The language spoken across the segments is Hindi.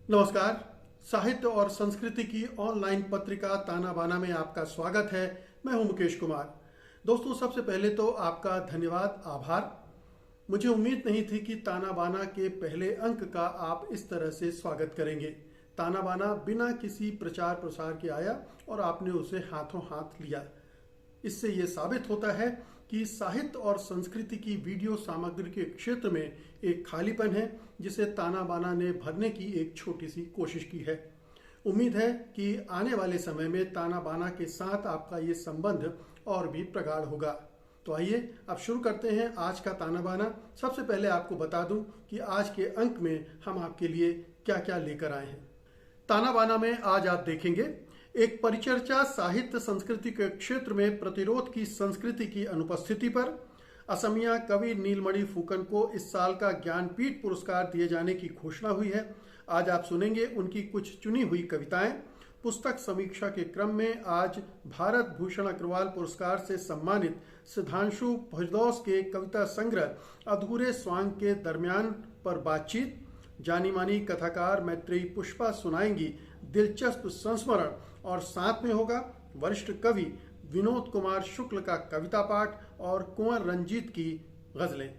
नमस्कार। साहित्य और संस्कृति की ऑनलाइन पत्रिका ताना बाना में आपका स्वागत है। मैं हूं मुकेश कुमार। दोस्तों, सबसे पहले तो आपका धन्यवाद, आभार। मुझे उम्मीद नहीं थी कि ताना बाना के पहले अंक का आप इस तरह से स्वागत करेंगे। ताना बाना बिना किसी प्रचार प्रसार के आया और आपने उसे हाथों हाथ लिया। इससे ये साबित होता है कि साहित्य और संस्कृति की वीडियो सामग्री के क्षेत्र में एक खालीपन है, जिसे ताना बाना ने भरने की एक छोटी सी कोशिश की है। उम्मीद है कि आने वाले समय में ताना बाना के साथ आपका ये संबंध और भी प्रगाढ़ होगा। तो आइए अब शुरू करते हैं आज का ताना बाना। सबसे पहले आपको बता दूं कि आज के अंक में हम आपके लिए क्या क्या लेकर आए हैं। ताना बाना में आज आप देखेंगे एक परिचर्चा साहित्य संस्कृति के क्षेत्र में प्रतिरोध की संस्कृति की अनुपस्थिति पर। असमिया कवि नीलमणि फूकन को इस साल का ज्ञानपीठ पुरस्कार दिए जाने की घोषणा हुई है। आज आप सुनेंगे उनकी कुछ चुनी हुई कविताएं। पुस्तक समीक्षा के क्रम में आज भारत भूषण अग्रवाल पुरस्कार से सम्मानित सिद्धांशु भोजदौस के कविता संग्रह अधूरे स्वांग के दरमियान पर बातचीत। जानी मानी कथाकार मैत्रेयी पुष्पा सुनाएंगी दिलचस्प संस्मरण और साथ में होगा वरिष्ठ कवि विनोद कुमार शुक्ल का कविता पाठ और कुंवर रंजीत की गजलें।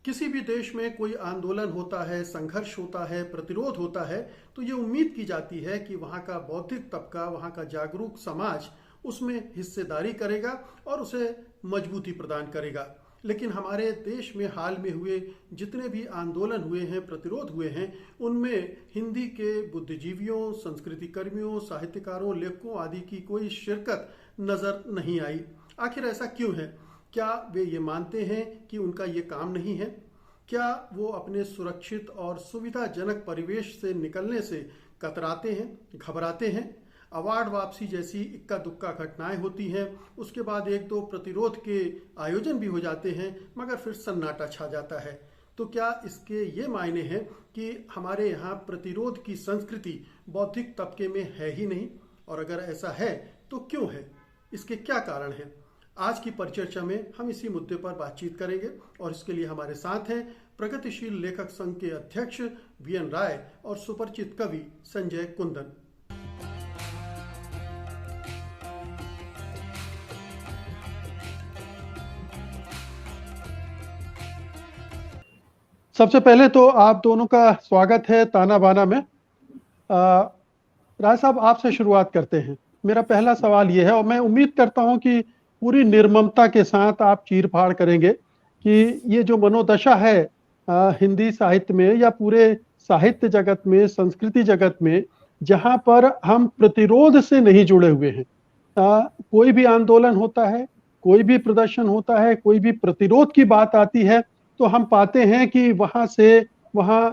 किसी भी देश में कोई आंदोलन होता है, संघर्ष होता है, प्रतिरोध होता है, तो ये उम्मीद की जाती है कि वहाँ का बौद्धिक तबका, वहाँ का जागरूक समाज उसमें हिस्सेदारी करेगा और उसे मजबूती प्रदान करेगा। लेकिन हमारे देश में हाल में हुए जितने भी आंदोलन हुए हैं, प्रतिरोध हुए हैं, उनमें हिंदी के बुद्धिजीवियों, संस्कृति कर्मियों, साहित्यकारों, लेखकों आदि की कोई शिरकत नजर नहीं आई। आखिर ऐसा क्यों है? क्या वे ये मानते हैं कि उनका ये काम नहीं है? क्या वो अपने सुरक्षित और सुविधाजनक परिवेश से निकलने से कतराते हैं, घबराते हैं? अवार्ड वापसी जैसी इक्का दुक्का घटनाएं होती हैं, उसके बाद एक दो प्रतिरोध के आयोजन भी हो जाते हैं, मगर फिर सन्नाटा छा जाता है। तो क्या इसके ये मायने हैं कि हमारे यहाँ प्रतिरोध की संस्कृति बौद्धिक तबके में है ही नहीं? और अगर ऐसा है तो क्यों है? इसके क्या कारण हैं? आज की परिचर्चा में हम इसी मुद्दे पर बातचीत करेंगे और इसके लिए हमारे साथ हैं प्रगतिशील लेखक संघ के अध्यक्ष वीएन राय और सुपरिचित कवि संजय कुंदन। सबसे पहले तो आप दोनों का स्वागत है ताना बाना में। राय साहब, आपसे शुरुआत करते हैं। मेरा पहला सवाल ये है और मैं उम्मीद करता हूं कि पूरी निर्ममता के साथ आप चीर फाड़ करेंगे कि ये जो मनोदशा है हिंदी साहित्य में या पूरे साहित्य जगत में, संस्कृति जगत में, जहां पर हम प्रतिरोध से नहीं जुड़े हुए हैं। कोई भी आंदोलन होता है, कोई भी प्रदर्शन होता है, कोई भी प्रतिरोध की बात आती है, तो हम पाते हैं कि वहां से वहां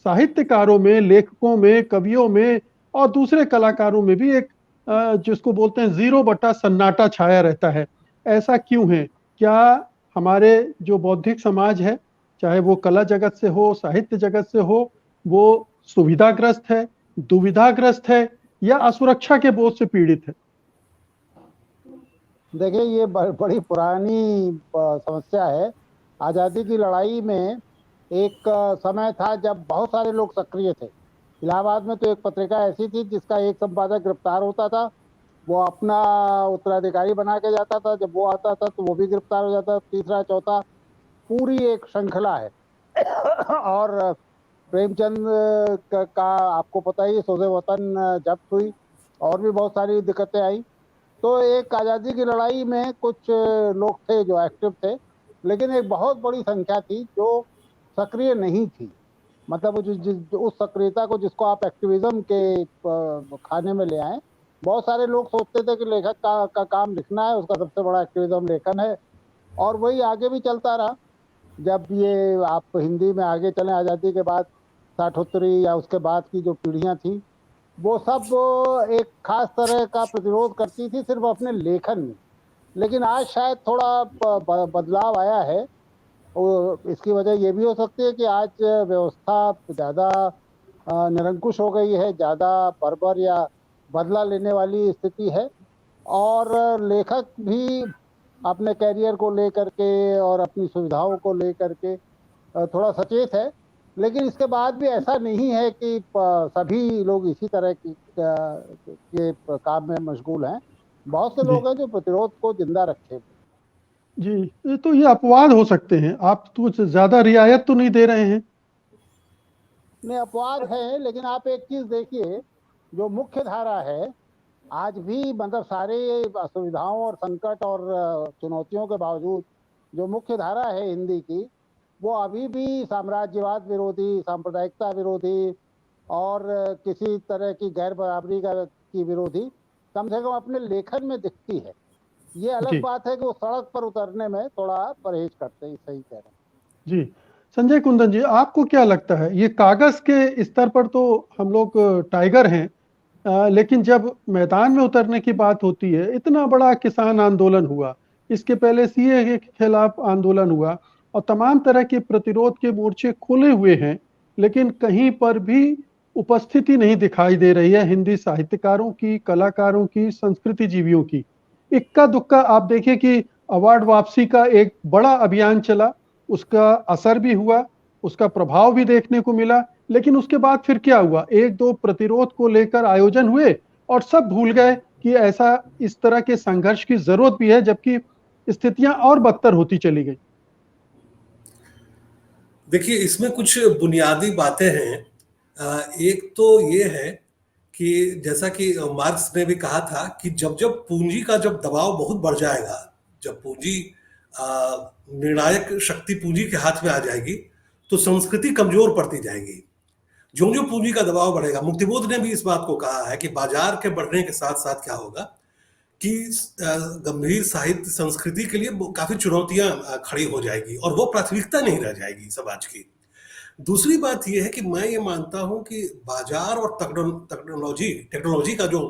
साहित्यकारों में, लेखकों में, कवियों में और दूसरे कलाकारों में भी एक जिसको बोलते हैं जीरो बटा सन्नाटा छाया रहता है। ऐसा क्यों है? क्या हमारे जो बौद्धिक समाज है, चाहे वो कला जगत से हो, साहित्य जगत से हो, वो सुविधाग्रस्त है, दुविधाग्रस्त है या असुरक्षा के बोझ से पीड़ित है? देखिए, ये बड़ी पुरानी समस्या है। आज़ादी की लड़ाई में एक समय था जब बहुत सारे लोग सक्रिय थे। इलाहाबाद में तो एक पत्रिका ऐसी थी जिसका एक संपादक गिरफ्तार होता था, वो अपना उत्तराधिकारी बना के जाता था, जब वो आता था तो वो भी गिरफ्तार हो जाता, तीसरा चौथा, पूरी एक श्रृंखला है। और प्रेमचंद का आपको पता ही, सौदे वतन जब्त हुई और भी बहुत सारी दिक्कतें आई। तो एक आज़ादी की लड़ाई में कुछ लोग थे जो एक्टिव थे, लेकिन एक बहुत बड़ी संख्या थी जो सक्रिय नहीं थी। मतलब उस सक्रियता को जिसको आप एक्टिविज्म के खाने में ले आए। बहुत सारे लोग सोचते थे कि लेखक का काम लिखना है, उसका सबसे बड़ा एक्टिविज्म लेखन है, और वही आगे भी चलता रहा। जब ये आप हिंदी में आगे चलें, आज़ादी के बाद साठोत्तरी या उसके बाद की जो पीढ़ियाँ थी, वो सब एक खास तरह का प्रतिरोध करती थी सिर्फ अपने लेखन में। लेकिन आज शायद थोड़ा बदलाव आया है। और इसकी वजह ये भी हो सकती है कि आज व्यवस्था ज़्यादा निरंकुश हो गई है, ज़्यादा बर्बर या बदला लेने वाली स्थिति है, और लेखक भी अपने कैरियर को लेकर के और अपनी सुविधाओं को लेकर के थोड़ा सचेत है। लेकिन इसके बाद भी ऐसा नहीं है कि सभी लोग इसी तरह के काम में मशगूल हैं। बहुत से जी लोग हैं जो प्रतिरोध को जिंदा रखे। जी, तो ये अपवाद हो सकते हैं, आप तो ज्यादा रियायत तो नहीं दे रहे हैं। नहीं, अपवाद है, लेकिन आप एक चीज देखिए, जो मुख्य धारा है आज भी, मतलब सारे असुविधाओं और संकट और चुनौतियों के बावजूद जो मुख्य धारा है हिंदी की, वो अभी भी साम्राज्यवाद विरोधी, सांप्रदायिकता विरोधी और किसी तरह की गैर बराबरी की विरोधी कम से कम अपने लेखन में दिखती है। ये अलग जी बात है कि वो सड़क पर उतरने में थोड़ा परहेज करते हैं। सही कह रहे हैं। जी, संजय कुंदन जी, आपको क्या लगता है, ये कागज के स्तर पर तो हम लोग टाइगर हैं, लेकिन जब मैदान में उतरने की बात होती है, इतना बड़ा किसान आंदोलन हुआ, इसके पहले सीए के खिलाफ आंदोलन हुआ और तमाम तरह के प्रतिरोध के मोर्चे खुले हुए हैं, लेकिन कहीं पर भी उपस्थिति नहीं दिखाई दे रही है हिंदी साहित्यकारों की, कलाकारों की, संस्कृति जीवियों की। इक्का दुक्का आप देखिए कि अवार्ड वापसी का एक बड़ा अभियान चला, उसका असर भी हुआ, उसका प्रभाव भी देखने को मिला, लेकिन उसके बाद फिर क्या हुआ, एक दो प्रतिरोध को लेकर आयोजन हुए और सब भूल गए कि ऐसा इस तरह के संघर्ष की जरूरत भी है, जबकि स्थितियां और बदतर होती चली गई। देखिए, इसमें कुछ बुनियादी बातें हैं। एक तो ये है कि जैसा कि मार्क्स ने भी कहा था कि जब-जब पूँजी का जब दबाव बहुत बढ़ जाएगा, जब पूँजी अ, निर्णायक शक्ति पूँजी के हाथ में आ जाएगी, तो संस्कृति कमज़ोर पड़ती जाएगी। ज्यों-ज्यों पूँजी का दबाव बढ़ेगा, मुक्तिबोध ने भी इस बात को कहा है कि बाज़ार के बढ़ने के साथ-साथ क्या होगा कि गंभीर साहित्य संस्कृति के लिए काफ़ी चुनौतियाँ खड़ी हो जाएगी और वो प्राथमिकता नहीं रह जाएगी समाज की। दूसरी बात ये है कि मैं ये मानता हूँ कि बाजार और टेक्नोलॉजी टेक्नोलॉजी का जो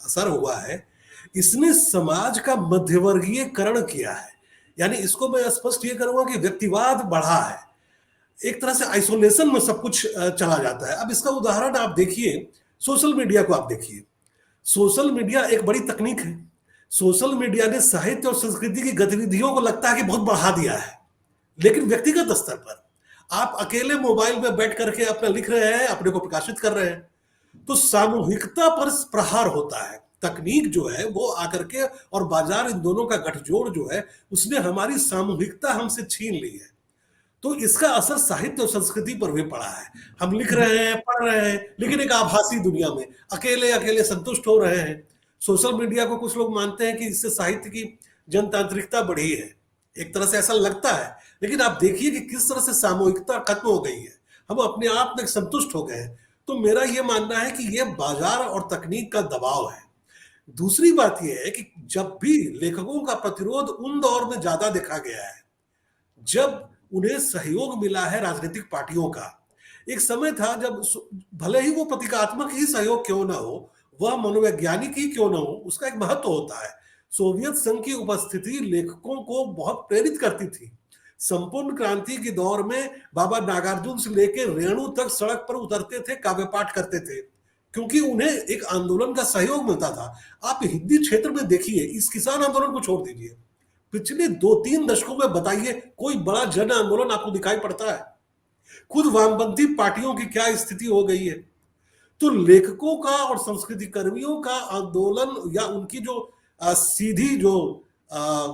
असर हुआ है, इसने समाज का मध्यवर्गीयकरण किया है। यानी इसको मैं स्पष्ट ये करूँगा कि व्यक्तिवाद बढ़ा है। एक तरह से आइसोलेशन में सब कुछ चला जाता है। अब इसका उदाहरण आप देखिए, सोशल मीडिया को आप देखिए। सोशल मीडिया एक बड़ी तकनीक है। सोशल मीडिया ने साहित्य और संस्कृति की गतिविधियों को लगता है कि बहुत बढ़ा दिया है। लेकिन व्यक्तिगत स्तर पर आप अकेले मोबाइल में बैठ करके अपना लिख रहे हैं, अपने को प्रकाशित कर रहे हैं, तो सामूहिकता पर प्रहार होता है। तकनीक जो है वो आकर के और बाजार, इन दोनों का गठजोड़ जो है, उसने हमारी सामूहिकता हमसे छीन ली है। तो इसका असर साहित्य और संस्कृति पर भी पड़ा है। हम लिख रहे हैं, पढ़ रहे हैं, लेकिन एक आभासी दुनिया में अकेले अकेले संतुष्ट हो रहे हैं। सोशल मीडिया को कुछ लोग मानते हैं कि इससे साहित्य की जनतांत्रिकता बढ़ी है। एक तरह से ऐसा लगता है, लेकिन आप देखिए कि किस तरह से सामूहिकता खत्म हो गई है। हम अपने आप में संतुष्ट हो गए हैं। तो मेरा ये मानना है कि ये बाजार और तकनीक का दबाव है। दूसरी बात यह है कि जब भी लेखकों का प्रतिरोध उन दौर में ज्यादा देखा गया है जब उन्हें सहयोग मिला है राजनीतिक पार्टियों का। एक समय था जब भले ही वो प्रतीकात्मक ही सहयोग क्यों ना हो, वह मनोवैज्ञानिक ही क्यों ना हो, उसका एक महत्व होता है। सोवियत संघ की उपस्थिति लेखकों को बहुत प्रेरित करती थी। संपूर्ण क्रांति के दौर में बाबा नागार्जुन से लेकर रेणु तक सड़क पर उतरते थे, काव्य पाठ करते थे, क्योंकि उन्हें एक आंदोलन का सहयोग मिलता था। आप हिंदी क्षेत्र में देखिए, इस किसान आंदोलन को छोड़ दीजिए, पिछले 2-3 दशकों में बताइए कोई बड़ा जन आंदोलन आपको दिखाई पड़ता है? खुद वामपंथी पार्टियों की क्या स्थिति हो गई है? तो लेखकों का और संस्कृति कर्मियों का आंदोलन या उनकी जो सीधी जो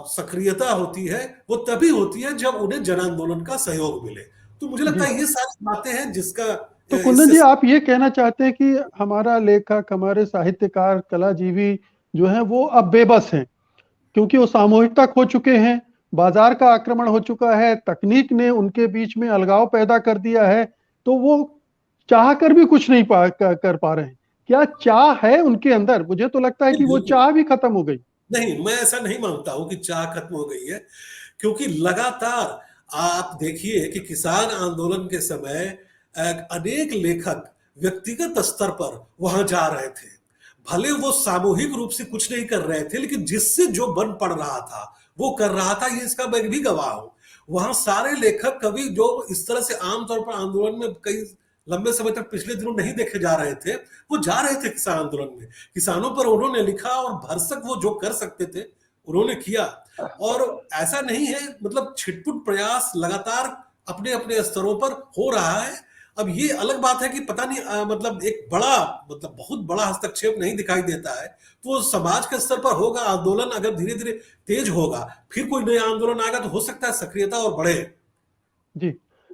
सक्रियता होती है, वो तभी होती है जब उन्हें जन आंदोलन का सहयोग मिले। तो मुझे लगता जी, है ये सारी बातें हैं जिसका तो कुंदन इससे जी, आप ये कहना चाहते हैं कि हमारा लेखक, हमारे साहित्यकार, कलाजीवी जो हैं वो अब बेबस हैं, क्योंकि वो सामूहिकता खो चुके हैं, बाजार का आक्रमण हो चुका है, तकनीक ने उनके बीच में अलगाव पैदा कर दिया है, तो वो चाह कर भी कुछ नहीं कर पा रहे हैं। क्या चाह है उनके अंदर? मुझे तो लगता है कि वो बिल्कुल चाह भी खत्म हो गई। नहीं, मैं ऐसा नहीं मानता हूं कि चाह खत्म हो गई है, क्योंकि लगातार आप देखिए कि किसान आंदोलन के समय अनेक लेखक व्यक्तिगत स्तर पर वहां जा रहे थे। भले वो सामूहिक रूप से कुछ नहीं कर रहे थे, लेकिन जिससे जो बन पड़ रहा था वो कर रहा था, ये इसका मैं भी गवाह हूं। वहां सारे लेखक कवि जो इस तरह से आमतौर पर आंदोलन में कई लंबे समय तक पिछले दिनों नहीं देखे जा रहे थे, वो जा रहे थे किसान आंदोलन में। किसानों पर उन्होंने लिखा और भरसक वो जो कर सकते थे उन्होंने किया। और ऐसा नहीं है, मतलब छिटपुट प्रयास लगातार अपने अपने स्तरों पर हो रहा है। अब ये अलग बात है कि पता नहीं मतलब एक बड़ा मतलब बहुत बड़ा हस्तक्षेप नहीं दिखाई देता है, तो वो समाज के स्तर पर होगा। आंदोलन अगर धीरे धीरे तेज होगा, फिर कोई नया आंदोलन आएगा तो हो सकता है सक्रियता और बढ़े। जी।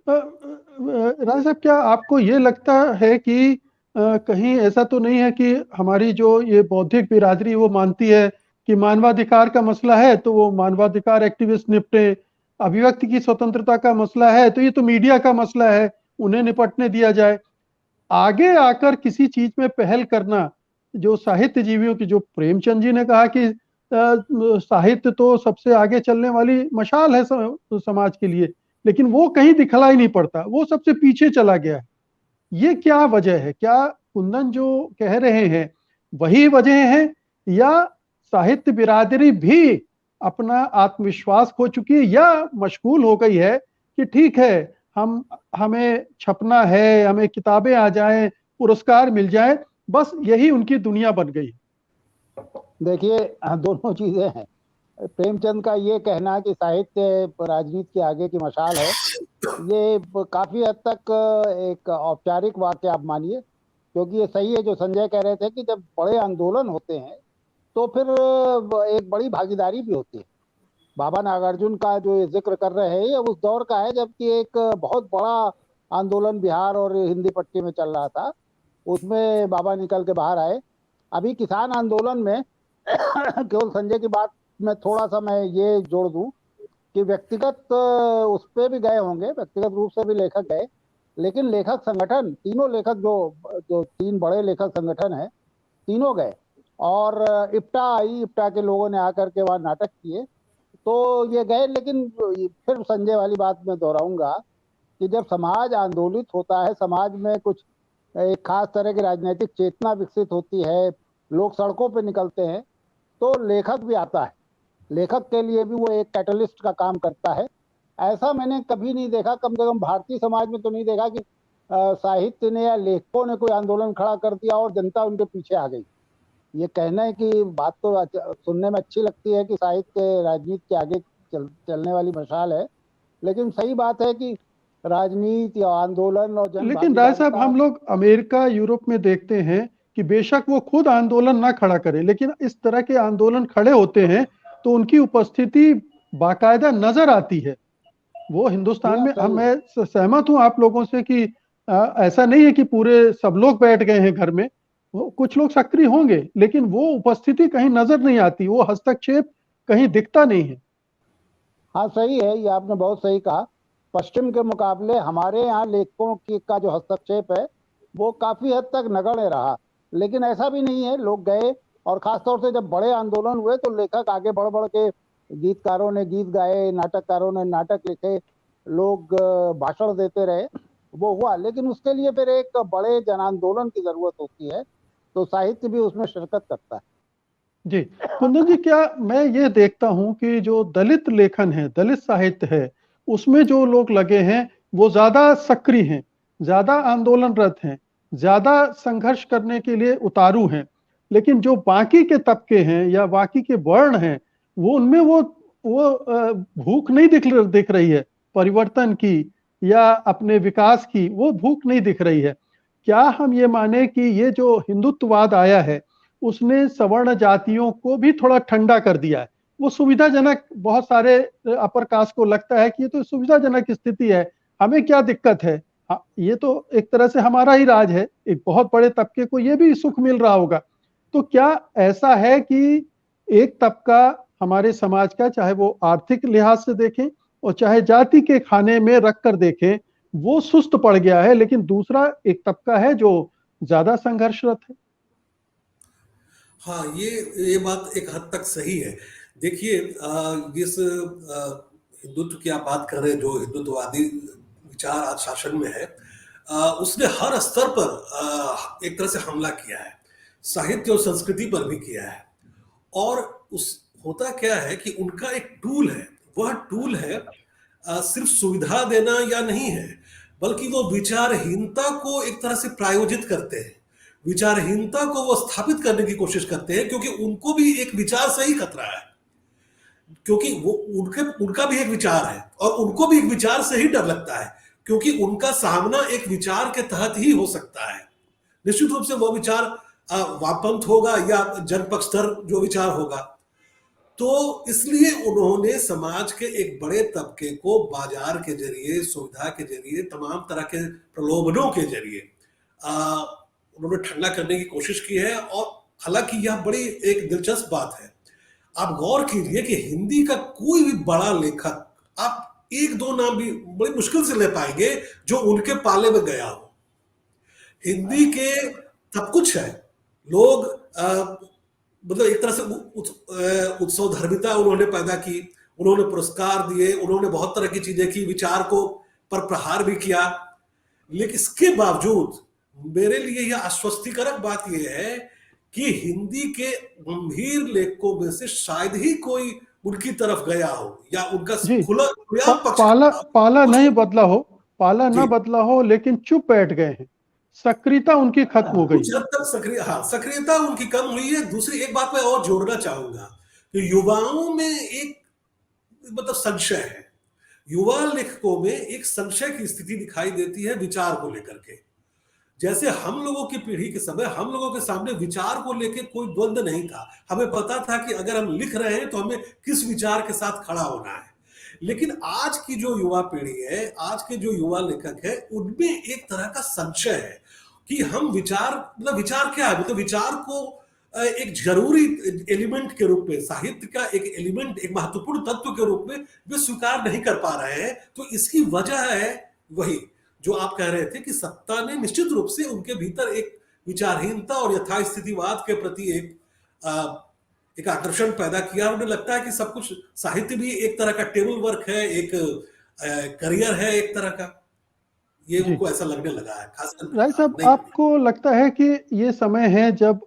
राज साहब, क्या आपको ये लगता है कि कहीं ऐसा तो नहीं है कि हमारी जो ये बौद्धिक बिरादरी वो मानती है कि मानवाधिकार का मसला है तो वो मानवाधिकार एक्टिविस्ट निपटे, अभिव्यक्ति की स्वतंत्रता का मसला है तो ये तो मीडिया का मसला है, उन्हें निपटने दिया जाए। आगे आकर किसी चीज में पहल करना, जो साहित्य जीवियों की, जो प्रेमचंद जी ने कहा कि साहित्य तो सबसे आगे चलने वाली मशाल है समाज के लिए, लेकिन वो कहीं दिखलाई नहीं पड़ता, वो सबसे पीछे चला गया है। ये क्या वजह है? क्या कुंदन जो कह रहे हैं वही वजह है, या साहित्य बिरादरी भी अपना आत्मविश्वास खो चुकी है, या मशगूल हो गई है कि ठीक है, हमें छपना है, हमें किताबें आ जाएं, पुरस्कार मिल जाए, बस यही उनकी दुनिया बन गई? देखिए, दोनों चीजें हैं। प्रेमचंद का ये कहना कि साहित्य राजनीति के आगे की मशाल है, ये काफी हद तक एक औपचारिक वाक्य आप मानिए, क्योंकि ये सही है जो संजय कह रहे थे कि जब बड़े आंदोलन होते हैं तो फिर एक बड़ी भागीदारी भी होती है। बाबा नागार्जुन का जो ये जिक्र कर रहे हैं ये उस दौर का है जबकि एक बहुत बड़ा आंदोलन बिहार और हिंदी पट्टी में चल रहा था, उसमें बाबा निकल के बाहर आए। अभी किसान आंदोलन में केवल संजय की बात में थोड़ा सा मैं ये जोड़ दूं कि व्यक्तिगत उस पर भी गए होंगे, व्यक्तिगत रूप से भी लेखक गए, लेकिन लेखक संगठन, तीनों लेखक जो जो तीन बड़े लेखक संगठन है, तीनों गए। और इप्टा आई, इप्टा के लोगों ने आकर के वहां नाटक किए, तो ये गए। लेकिन फिर संजय वाली बात मैं दोहराऊंगा कि जब समाज आंदोलित होता है, समाज में कुछ एक खास तरह की राजनीतिक चेतना विकसित होती है, लोग सड़कों पे निकलते हैं, तो लेखक भी आता है। लेखक के लिए भी वो एक कैटलिस्ट का काम करता है। ऐसा मैंने कभी नहीं देखा, कम से कम भारतीय समाज में तो नहीं देखा कि साहित्य ने या लेखकों ने कोई आंदोलन खड़ा कर दिया और जनता उनके पीछे आ गई। ये कहना है कि बात तो सुनने में अच्छी लगती है कि साहित्य राजनीति के आगे चलने वाली मशाल है, लेकिन सही बात है कि राजनीति और आंदोलन और जन लेकिन राय साहब, हम लोग अमेरिका यूरोप में देखते हैं कि बेशक वो खुद आंदोलन ना खड़ा करे, लेकिन इस तरह के आंदोलन खड़े होते हैं तो उनकी उपस्थिति बाकायदा नजर आती है। वो हिंदुस्तान में, मैं सहमत हूं आप लोगों से कि ऐसा नहीं है कि पूरे सब लोग बैठ गए हैं घर में, वो कुछ लोग सक्रिय होंगे, लेकिन वो उपस्थिति कहीं नजर नहीं आती, वो हस्तक्षेप कहीं दिखता नहीं है। हाँ सही है, ये आपने बहुत सही कहा। पश्चिम के मुकाबले हमारे यहाँ लेखकों की का जो हस्तक्षेप है वो काफी हद तक नगण्य रहा, लेकिन ऐसा भी नहीं है, लोग गए। और खासतौर से जब बड़े आंदोलन हुए तो लेखक आगे बढ़ बढ़ के, गीतकारों ने गीत गाए, नाटककारों ने नाटक लिखे, लोग भाषण देते रहे, वो हुआ। लेकिन उसके लिए फिर एक बड़े जन आंदोलन की जरूरत होती है, तो साहित्य भी उसमें शिरकत करता है। जी कुंदन जी, क्या मैं ये देखता हूं कि जो दलित लेखन है, दलित साहित्य है, उसमें जो लोग लगे हैं वो ज्यादा सक्रिय हैं, ज्यादा आंदोलनरत हैं, ज्यादा संघर्ष करने के लिए उतारू हैं। लेकिन जो बाकी के तबके हैं या बाकी के वर्ण हैं, वो उनमें वो भूख नहीं दिख रही है परिवर्तन की या अपने विकास की, वो भूख नहीं दिख रही है। क्या हम ये माने कि ये जो हिंदुत्ववाद आया है उसने सवर्ण जातियों को भी थोड़ा ठंडा कर दिया है? वो सुविधाजनक, बहुत सारे अपर कास्ट को लगता है कि ये तो सुविधाजनक स्थिति है, हमें क्या दिक्कत है, ये तो एक तरह से हमारा ही राज है, एक बहुत बड़े तबके को ये भी सुख मिल रहा होगा। तो क्या ऐसा है कि एक तबका हमारे समाज का, चाहे वो आर्थिक लिहाज से देखें और चाहे जाति के खाने में रख कर देखें, वो सुस्त पड़ गया है, लेकिन दूसरा एक तबका है जो ज्यादा संघर्षरत है? हाँ, ये बात एक हद तक सही है। देखिए, जिस हिंदुत्व की आप बात कर रहे हैं, जो हिंदुत्ववादी विचार आज शासन में है, उसने हर स्तर पर एक तरह से हमला किया है, साहित्य और संस्कृति पर भी किया है। और उस होता क्या है कि उनका एक टूल है, वह टूल है सिर्फ सुविधा देना या नहीं है, बल्कि वो विचारहीनता को एक तरह से प्रायोजित करते हैं। विचारहीनता को वो स्थापित करने की कोशिश करते हैं, क्योंकि उनको भी एक विचार से ही खतरा है। क्योंकि वो उनका भी एक विचार है और उनको भी एक विचार से ही डर लगता है, क्योंकि उनका सामना एक विचार के तहत ही हो सकता है। निश्चित रूप से वो विचार वामपंथ होगा या जनपक्षधर जो विचार होगा। तो इसलिए उन्होंने समाज के एक बड़े तबके को बाजार के जरिए, सुविधा के जरिए, तमाम तरह के प्रलोभनों के जरिए उन्होंने ठंडा करने की कोशिश की है। और हालांकि यह बड़ी एक दिलचस्प बात है, आप गौर कीजिए कि हिंदी का कोई भी बड़ा लेखक, आप एक दो नाम भी बड़ी मुश्किल से ले पाएंगे जो उनके पाले में गया हो। हिंदी के सब कुछ है, लोग मतलब एक तरह से उत्सव धर्मिता उन्होंने पैदा की, उन्होंने पुरस्कार दिए, उन्होंने बहुत तरह की चीजें की, विचार को पर प्रहार भी किया। लेकिन इसके बावजूद मेरे लिए यह आश्वस्तिकारक बात यह है कि हिंदी के गंभीर लेखकों में से शायद ही कोई उनकी तरफ गया हो या उनका जी, खुला पाला नहीं बदला हो, पाला ना जी। बदला हो, लेकिन चुप बैठ गए हैं, सक्रियता उनकी खत्म हो गई। कुछ हद तक सक्रियता उनकी कम हुई है। दूसरी एक बात मैं और जोड़ना चाहूंगा कि युवाओं में एक मतलब संशय है, युवा लेखकों में एक संशय की स्थिति दिखाई देती है विचार को लेकर के। जैसे हम लोगों की पीढ़ी के समय हम लोगों के सामने विचार को लेकर कोई द्वंद्व नहीं था, हमें पता था कि अगर हम लिख रहे हैं तो हमें किस विचार के साथ खड़ा होना है। लेकिन आज की जो युवा पीढ़ी है, आज के जो युवा लेखक है, उनमें एक तरह का संशय है कि हम विचार मतलब विचार क्या है, मतलब विचार को एक जरूरी एलिमेंट के रूप में, साहित्य का एक एलिमेंट, एक महत्वपूर्ण तत्व के रूप में वे स्वीकार नहीं कर पा रहे हैं। तो इसकी वजह है वही जो आप कह रहे थे कि सत्ता ने निश्चित रूप से उनके भीतर एक विचारहीनता और यथास्थितिवाद के प्रति एक आकर्षण पैदा किया। उन्हें लगता है कि सब कुछ साहित्य भी एक तरह का टेबल वर्क है, एक करियर है एक तरह का, ये उनको ऐसा लगने लगा है। खासकर राय साहब, आपको लगता है कि ये समय है जब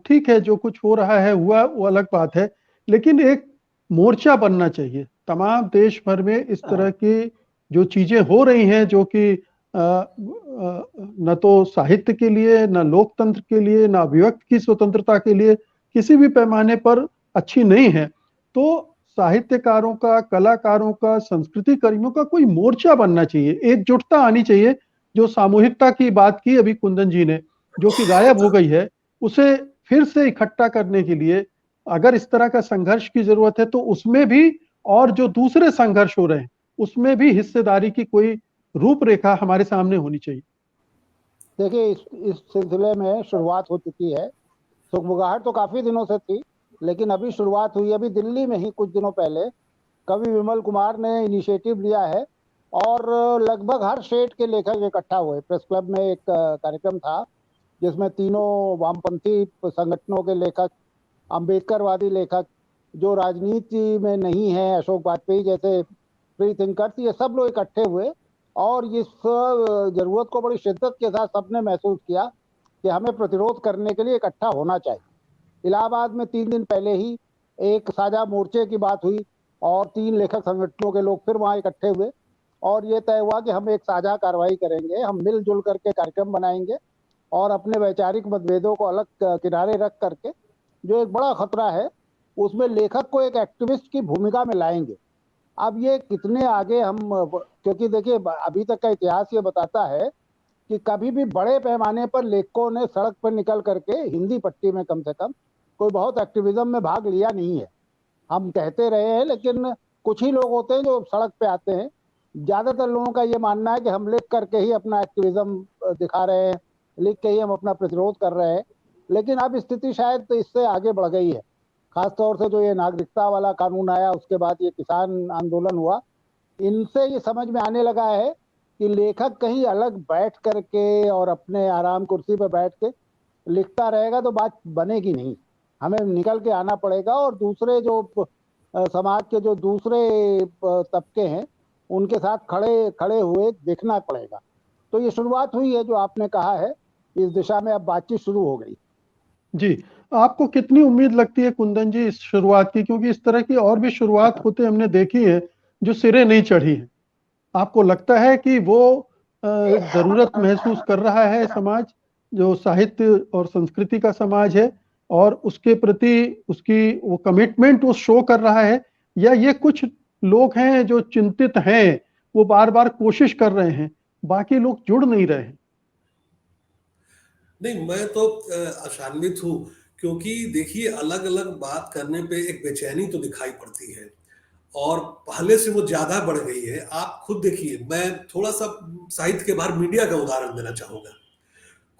ठीक है जो कुछ हो रहा है हुआ वो अलग बात है, लेकिन एक मोर्चा बनना चाहिए तमाम देश भर में इस तरह की जो चीजें हो रही हैं जो कि न तो साहित्य के लिए, न लोकतंत्र के लिए, न अभिव्यक्ति की स्वतंत्रता के लिए किसी भी पैमाने पर अच्छी नहीं है। तो साहित्यकारों का, कलाकारों का, संस्कृति कर्मियों का कोई मोर्चा बनना चाहिए, एकजुटता आनी चाहिए। जो सामूहिकता की बात की अभी कुंदन जी ने, जो कि गायब हो गई है, उसे फिर से इकट्ठा करने के लिए अगर इस तरह का संघर्ष की जरूरत है तो उसमें भी, और जो दूसरे संघर्ष हो रहे हैं उसमें भी हिस्सेदारी की कोई रूपरेखा हमारे सामने होनी चाहिए। देखिए, इस सिलसिले में शुरुआत हो चुकी है। सुगबुगाहट तो काफी दिनों से थी, लेकिन अभी शुरुआत हुई। अभी दिल्ली में ही कुछ दिनों पहले कवि विमल कुमार ने इनिशिएटिव लिया है और लगभग हर स्टेट के लेखक इकट्ठा हुए। प्रेस क्लब में एक कार्यक्रम था जिसमें तीनों वामपंथी संगठनों के लेखक, अम्बेडकरवादी लेखक, जो राजनीति में नहीं है, अशोक वाजपेयी जैसे फ्री थिंकर्स, ये सब लोग इकट्ठे हुए और इस जरूरत को बड़ी शिद्दत के साथ सबने महसूस किया कि हमें प्रतिरोध करने के लिए इकट्ठा होना चाहिए। इलाहाबाद में 3 दिन पहले ही एक साझा मोर्चे की बात हुई और 3 लेखक संगठनों के लोग फिर वहां इकट्ठे हुए और ये तय हुआ कि हम एक साझा कार्रवाई करेंगे, हम मिलजुल करके कार्यक्रम बनाएंगे और अपने वैचारिक मतभेदों को अलग किनारे रख करके जो एक बड़ा खतरा है उसमें लेखक को एक एक्टिविस्ट की भूमिका में लाएंगे। अब ये कितने आगे हम, क्योंकि देखिए अभी तक का इतिहास ये बताता है कि कभी भी बड़े पैमाने पर लेखकों ने सड़क पर निकल करके, हिंदी पट्टी में कम से कम, कोई बहुत एक्टिविज्म में भाग लिया नहीं है। हम कहते रहे हैं लेकिन कुछ ही लोग होते हैं जो सड़क पे आते हैं। ज्यादातर लोगों का ये मानना है कि हम लिख करके ही अपना एक्टिविज्म दिखा रहे हैं, लिख के ही हम अपना प्रतिरोध कर रहे हैं। लेकिन अब स्थिति शायद तो इससे आगे बढ़ गई है, खासतौर से जो ये नागरिकता वाला कानून आया, उसके बाद ये किसान आंदोलन हुआ, इनसे ये समझ में आने लगा है कि लेखक कहीं अलग बैठ करके और अपने आराम कुर्सी पर बैठ के लिखता रहेगा तो बात बनेगी नहीं। हमें निकल के आना पड़ेगा और दूसरे जो समाज के जो दूसरे तबके हैं उनके साथ खड़े हुए देखना पड़ेगा। तो ये शुरुआत हुई है, जो आपने कहा है, इस दिशा में अब बातचीत शुरू हो गई। जी, आपको कितनी उम्मीद लगती है कुंदन जी इस शुरुआत की, क्योंकि इस तरह की और भी शुरुआत होते हमने देखी है जो सिरे नहीं चढ़ी है। आपको लगता है कि वो जरूरत महसूस कर रहा है समाज, जो साहित्य और संस्कृति का समाज है, और उसके प्रति उसकी वो कमिटमेंट वो शो कर रहा है, या ये कुछ लोग हैं जो चिंतित हैं, वो बार बार कोशिश कर रहे हैं, बाकी लोग जुड़ नहीं रहे हैं? नहीं, मैं तो आशान्वित हूँ, क्योंकि देखिए अलग-अलग बात करने पे एक बेचैनी तो दिखाई पड़ती है और पहले से वो ज़्यादा बढ़ गई है। आप खुद देखिए, मैं थोड़ा-सा साहित्य के बाहर मीडिया का उदाहरण देना चाहूँगा।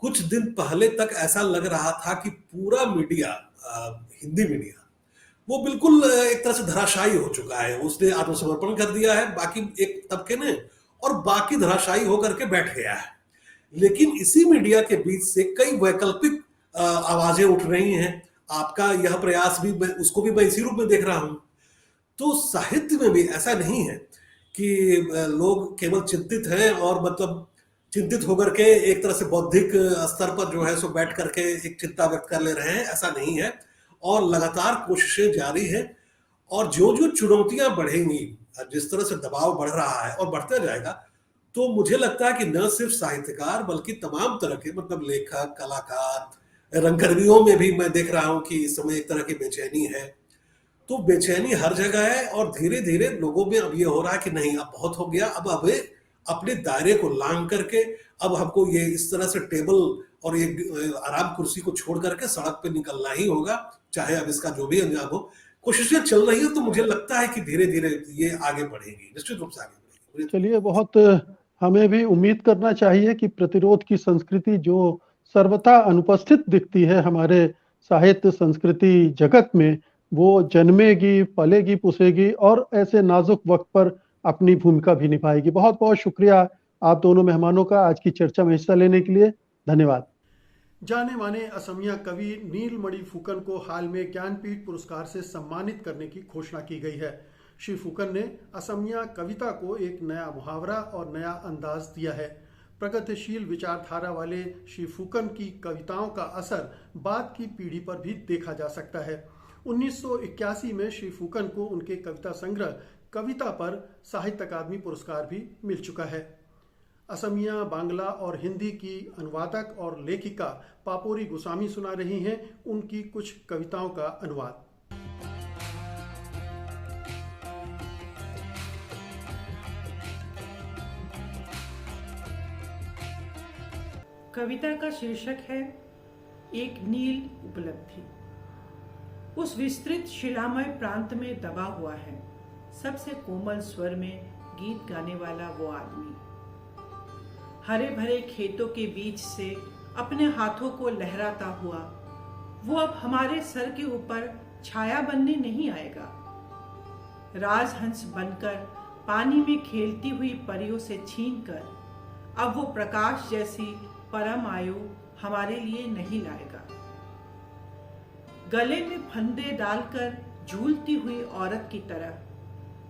कुछ दिन पहले तक ऐसा लग रहा था कि पूरा मीडिया, हिंदी मीडिया, वो बिल्कुल एक तरह से धराशायी हो चुका है। उसने आत्मसमर्पण कर दिया है बाकी एक तबके ने, और बाकी धराशायी होकर के बैठ गया है। लेकिन इसी मीडिया के बीच से कई वैकल्पिक आवाजें उठ रही हैं। आपका यह प्रयास भी, मैं उसको भी मैं इसी रूप में देख रहा हूं। तो साहित्य में भी ऐसा नहीं है कि लोग केवल चिंतित हैं और मतलब चिंतित होकर के एक तरह से बौद्धिक स्तर पर जो है सो बैठ करके एक चिंता व्यक्त कर ले रहे हैं, ऐसा नहीं है। और लगातार कोशिशें जारी हैं, और जो जो चुनौतियां बढ़ेंगी, जिस तरह से दबाव बढ़ रहा है और बढ़ता जाएगा, तो मुझे लगता है कि न सिर्फ साहित्यकार बल्कि तमाम तरह के, मतलब लेखक, कलाकार, रंगकर्मियों में भी मैं देख रहा हूं कि इस समय एक तरह की बेचैनी है। तो बेचैनी हर जगह है, और धीरे धीरे लोगों में अब ये हो रहा है कि नहीं, अब बहुत हो गया, अब हमें अपने दायरे को लांग करके अब हमको ये इस तरह से टेबल और ये आराम कुर्सी को छोड़ करके सड़क पे निकलना ही होगा, चाहे अब इसका जो भी अंजाम हो। कोशिशें चल रही है, तो मुझे लगता है कि धीरे धीरे ये आगे बढ़ेगी, निश्चित रूप से आगे बढ़ेगी। चलिए, बहुत हमें भी उम्मीद करना चाहिए कि प्रतिरोध की संस्कृति जो सर्वथा अनुपस्थित दिखती है हमारे साहित्य संस्कृति जगत में, वो जन्मेगी, पलेगी, पुसेगी और ऐसे नाजुक वक्त पर अपनी भूमिका भी निभाएगी। बहुत बहुत शुक्रिया आप दोनों मेहमानों का आज की चर्चा में हिस्सा लेने के लिए। धन्यवाद। जाने माने असमिया कवि नीलमणि फुकन को हाल में ज्ञानपीठ पुरस्कार से सम्मानित करने की घोषणा की गई है। श्री फुकन ने असमिया कविता को एक नया मुहावरा और नया अंदाज दिया है। प्रगतिशील विचारधारा वाले श्री फुकन की कविताओं का असर बाद की पीढ़ी पर भी देखा जा सकता है। 1981 में श्री फुकन को उनके कविता संग्रह कविता पर साहित्य अकादमी पुरस्कार भी मिल चुका है। असमिया, बांग्ला और हिंदी की अनुवादक और लेखिका पापोरी गोस्वामी सुना रही हैं उनकी कुछ कविताओं का अनुवाद। कविता का शीर्षक है एक नील उपलब्धि। उस विस्तृत शिलामय प्रांत में दबा हुआ है सबसे कोमल स्वर में गीत गाने वाला वो आदमी। हरे भरे खेतों के बीच से अपने हाथों को लहराता हुआ वो अब हमारे सर के ऊपर छाया बनने नहीं आएगा। राजहंस बनकर पानी में खेलती हुई परियों से छीनकर अब वो प्रकाश जैसी परम आयु हमारे लिए नहीं लाएगा। गले में फंदे डालकर झूलती हुई औरत की तरह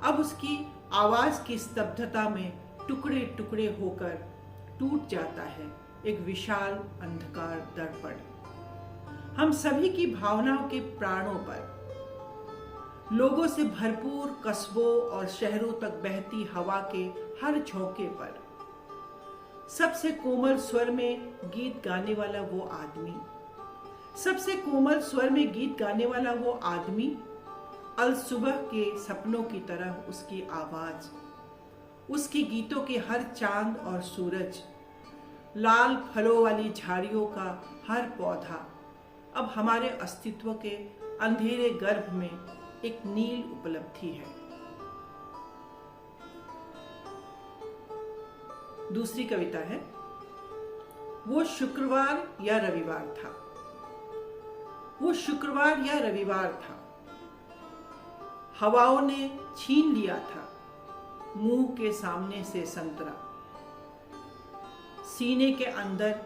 अब उसकी आवाज की स्तब्धता में टुकड़े टुकड़े होकर टूट जाता है एक विशाल अंधकार दर्पण। हम सभी की भावनाओं के प्राणों पर, लोगों से भरपूर कस्बों और शहरों तक बहती हवा के हर झोंके पर सबसे कोमल स्वर में गीत गाने वाला वो आदमी, सबसे कोमल स्वर में गीत गाने वाला वो आदमी। अल सुबह के सपनों की तरह उसकी आवाज, उसके गीतों के हर चांद और सूरज, लाल फलों वाली झाड़ियों का हर पौधा अब हमारे अस्तित्व के अंधेरे गर्भ में एक नील उपलब्धि है। दूसरी कविता है वो शुक्रवार या रविवार था। वो शुक्रवार या रविवार था, हवाओं ने छीन लिया था मुंह के सामने से संतरा। सीने के अंदर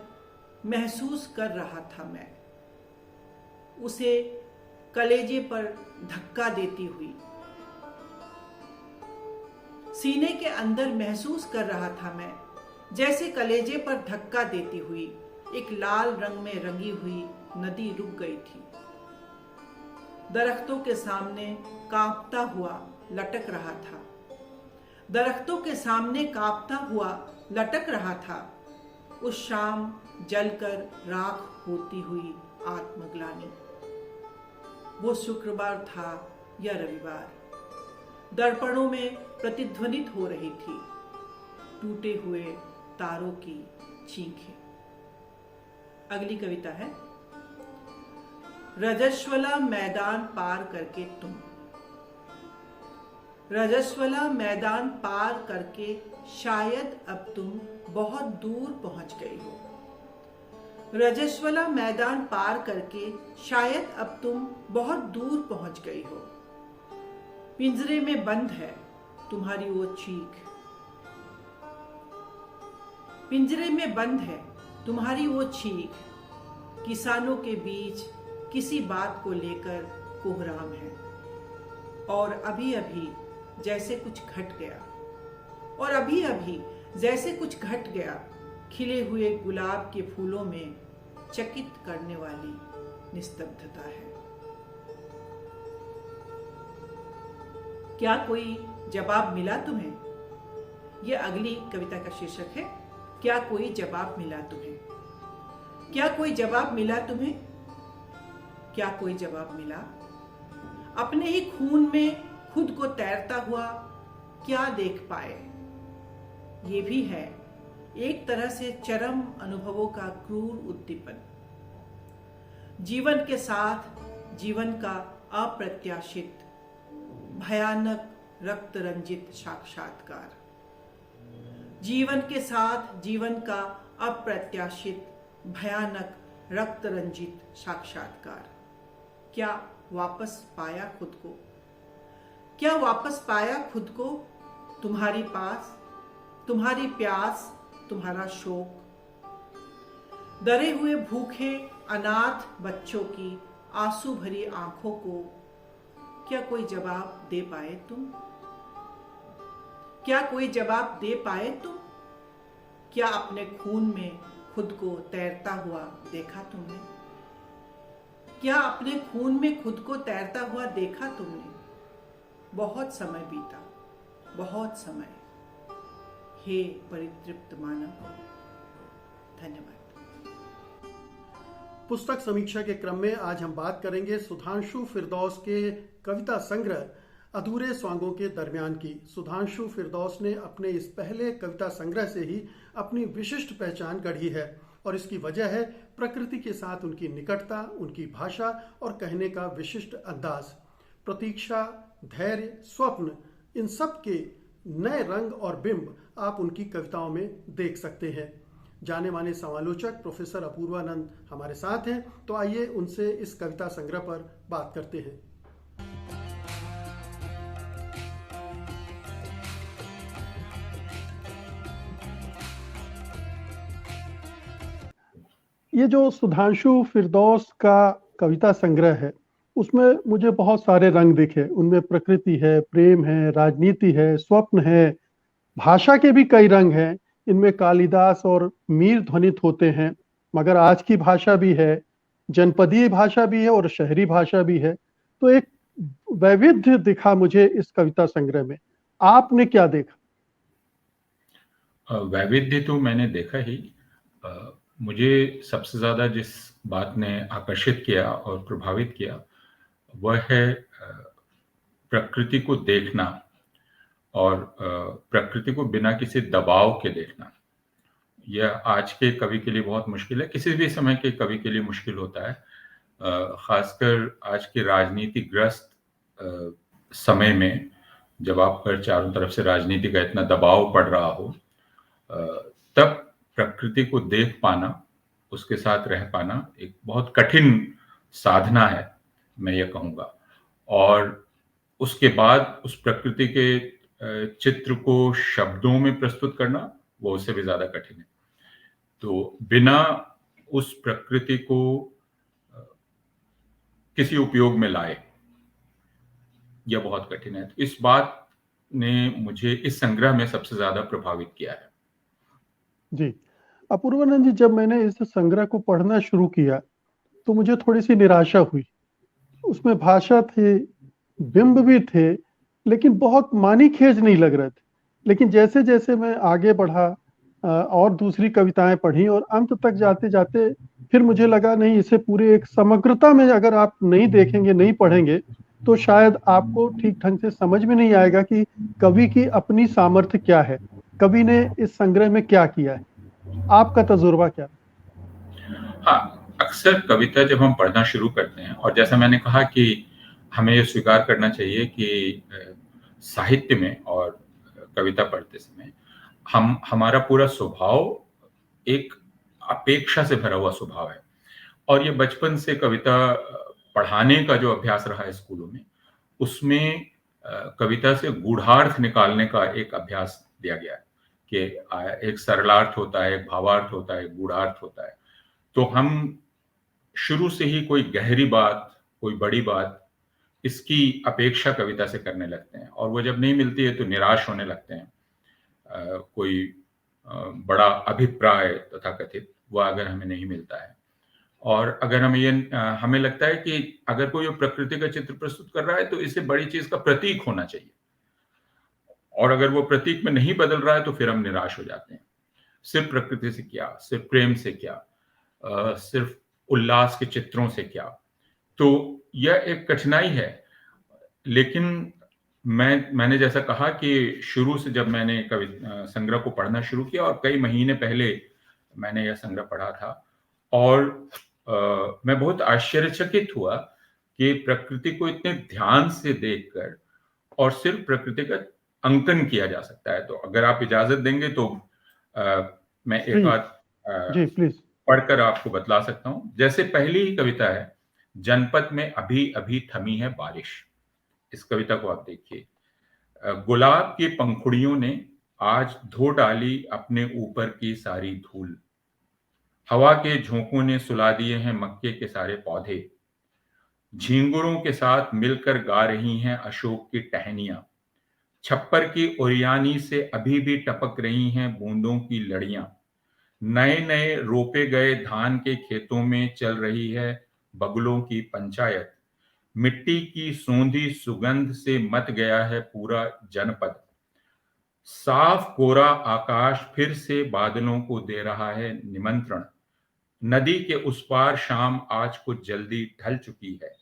महसूस कर रहा था मैं उसे कलेजे पर धक्का देती हुई। सीने के अंदर महसूस कर रहा था मैं जैसे कलेजे पर धक्का देती हुई एक लाल रंग में रंगी हुई नदी रुक गई थी। दरख्तों के सामने कांपता हुआ लटक रहा था, दरख्तों के सामने कांपता हुआ लटक रहा था उस शाम जलकर राख होती हुई आत्मग्लानि। वो शुक्रवार था या रविवार, दर्पणों में प्रतिध्वनित हो रही थी, टूटे हुए तारों की चीखें। अगली कविता है रजस्वला मैदान पार करके तुम। रजस्वला मैदान पार करके शायद अब तुम बहुत दूर पहुंच गई हो। रजस्वला मैदान पार करके शायद अब तुम बहुत दूर पहुंच गई हो। पिंजरे में बंद है तुम्हारी वो चीख। पिंजरे में बंद है तुम्हारी वो चीख। किसानों के बीच किसी बात को लेकर कोहराम है। और अभी अभी जैसे कुछ घट गया, और अभी अभी जैसे कुछ घट गया, खिले हुए गुलाब के फूलों में चकित करने वाली निस्तब्धता है। क्या कोई जवाब मिला तुम्हें? यह अगली कविता का शीर्षक है, क्या कोई जवाब मिला तुम्हें? क्या कोई जवाब मिला तुम्हें? क्या कोई जवाब मिला? अपने ही खून में खुद को तैरता हुआ क्या देख पाए? ये भी है एक तरह से चरम अनुभवों का क्रूर उद्दीपन। जीवन के साथ जीवन का अप्रत्याशित भयानक रक्त रंजित साक्षात्कार। जीवन के साथ जीवन का अप्रत्याशित भयानक रक्त रंजित साक्षात्कार। क्या वापस पाया खुद को? क्या वापस पाया खुद को? तुम्हारी पास, तुम्हारी प्यास, तुम्हारा शोक। डरे हुए भूखे अनाथ बच्चों की आंसू भरी आंखों को क्या कोई जवाब दे पाए तुम? क्या कोई जवाब दे पाए तुम? क्या अपने खून में खुद को तैरता हुआ देखा तुमने? क्या अपने खून में खुद को तैरता हुआ देखा तुमने? बहुत समय बीता, बहुत समय। हे परितृप्त मानव, धन्यवाद। पुस्तक समीक्षा के क्रम में आज हम बात करेंगे सुधांशु फिरदौस के कविता संग्रह अधूरे स्वांगों के दरमियान की। सुधांशु फिरदौस ने अपने इस पहले कविता संग्रह से ही अपनी विशिष्ट पहचान गढ़ी है और इसकी वजह है प्रकृति के साथ उनकी निकटता, उनकी भाषा और कहने का विशिष्ट अंदाज। प्रतीक्षा, धैर्य, स्वप्न, इन सब के नए रंग और बिंब आप उनकी कविताओं में देख सकते हैं। जाने माने समालोचक प्रोफेसर अपूर्वानंद हमारे साथ हैं, तो आइए उनसे इस कविता संग्रह पर बात करते हैं। ये जो सुधांशु फिरदौस का कविता संग्रह है, उसमें मुझे बहुत सारे रंग दिखे। उनमें प्रकृति है, प्रेम है, राजनीति है, स्वप्न है, भाषा के भी कई रंग हैं। इनमें कालिदास और मीर ध्वनित होते हैं, मगर आज की भाषा भी है, जनपदीय भाषा भी है और शहरी भाषा भी है। तो एक वैविध्य दिखा मुझे इस कविता संग्रह में। आपने क्या देखा? वैविध्य तो मैंने देखा ही। मुझे सबसे ज्यादा जिस बात ने आकर्षित किया और प्रभावित किया वह है प्रकृति को देखना और प्रकृति को बिना किसी दबाव के देखना। यह आज के कवि के लिए बहुत मुश्किल है, किसी भी समय के कवि के लिए मुश्किल होता है, खासकर आज के राजनीतिग्रस्त समय में जब आप पर चारों तरफ से राजनीति का इतना दबाव पड़ रहा हो, तब प्रकृति को देख पाना, उसके साथ रह पाना एक बहुत कठिन साधना है, मैं ये कहूँगा। और उसके बाद उस प्रकृति के चित्र को शब्दों में प्रस्तुत करना वो उससे भी ज्यादा कठिन है। तो बिना उस प्रकृति को किसी उपयोग में लाए यह बहुत कठिन है। तो इस बात ने मुझे इस संग्रह में सबसे ज्यादा प्रभावित किया है। जी अपूर्वानंद जी, जब मैंने इस संग्रह को पढ़ना शुरू किया तो मुझे थोड़ी सी निराशा हुई। उसमें भाषा थी, बिंब भी थे, लेकिन बहुत मानीखेज नहीं लग रहे थे। लेकिन जैसे जैसे मैं आगे बढ़ा और दूसरी कविताएं पढ़ी और अंत तक जाते जाते फिर मुझे लगा नहीं, इसे पूरे एक समग्रता में अगर आप नहीं देखेंगे, नहीं पढ़ेंगे तो शायद आपको ठीक ढंग से समझ में नहीं आएगा कि कवि की अपनी सामर्थ्य क्या है, कवि ने इस संग्रह में क्या किया है। आपका तजुर्बा क्या? हाँ, अक्सर कविता जब हम पढ़ना शुरू करते हैं, और जैसा मैंने कहा कि हमें ये स्वीकार करना चाहिए कि साहित्य में और कविता पढ़ते समय हमारा पूरा स्वभाव एक अपेक्षा से भरा हुआ स्वभाव है। और ये बचपन से कविता पढ़ाने का जो अभ्यास रहा है स्कूलों में, उसमें कविता से गूढ़ार्थ निकालने का एक अभ्यास दिया गया है कि एक सरलार्थ होता है, एक भावार्थ होता है, एक गूढ़ार्थ होता है। तो हम शुरू से ही कोई गहरी बात, कोई बड़ी बात, इसकी अपेक्षा कविता से करने लगते हैं, और वो जब नहीं मिलती है तो निराश होने लगते हैं। कोई बड़ा अभिप्राय तथाकथित वो अगर हमें नहीं मिलता है, और अगर हमें लगता है कि अगर कोई प्रकृति का चित्र प्रस्तुत कर रहा है तो इसे बड़ी चीज का प्रतीक होना चाहिए, और अगर वो प्रतीक में नहीं बदल रहा है तो फिर हम निराश हो जाते हैं। सिर्फ प्रकृति से क्या, सिर्फ प्रेम से क्या, सिर्फ उल्लास के चित्रों से क्या। तो यह एक कठिनाई है। लेकिन मैंने जैसा कहा कि शुरू से जब मैंने संग्रह को पढ़ना शुरू किया, और कई महीने पहले मैंने यह संग्रह पढ़ा था, और मैं बहुत आश्चर्यचकित हुआ कि प्रकृति को इतने ध्यान से देखकर और सिर्फ प्रकृति का अंकन किया जा सकता है। तो अगर आप इजाजत देंगे तो मैं एक आध जी प्लीज पढ़कर आपको बतला सकता हूं। जैसे पहली ही कविता है, जनपद में अभी अभी थमी है बारिश। इस कविता को आप देखिए। गुलाब की पंखुड़ियों ने आज धो डाली अपने ऊपर की सारी धूल, हवा के झोंकों ने सुला दिए हैं मक्के के सारे पौधे, झींगुरों के साथ मिलकर गा रही हैं अशोक की टहनियां, छप्पर की ओरियानी से अभी भी टपक रही हैं बूंदों की लड़ियां, नए नए रोपे गए धान के खेतों में चल रही है बगुलों की पंचायत, मिट्टी की सोंधी सुगंध से मत गया है पूरा जनपद, साफ कोरा आकाश फिर से बादलों को दे रहा है निमंत्रण, नदी के उस पार शाम आज कुछ जल्दी ढल चुकी है,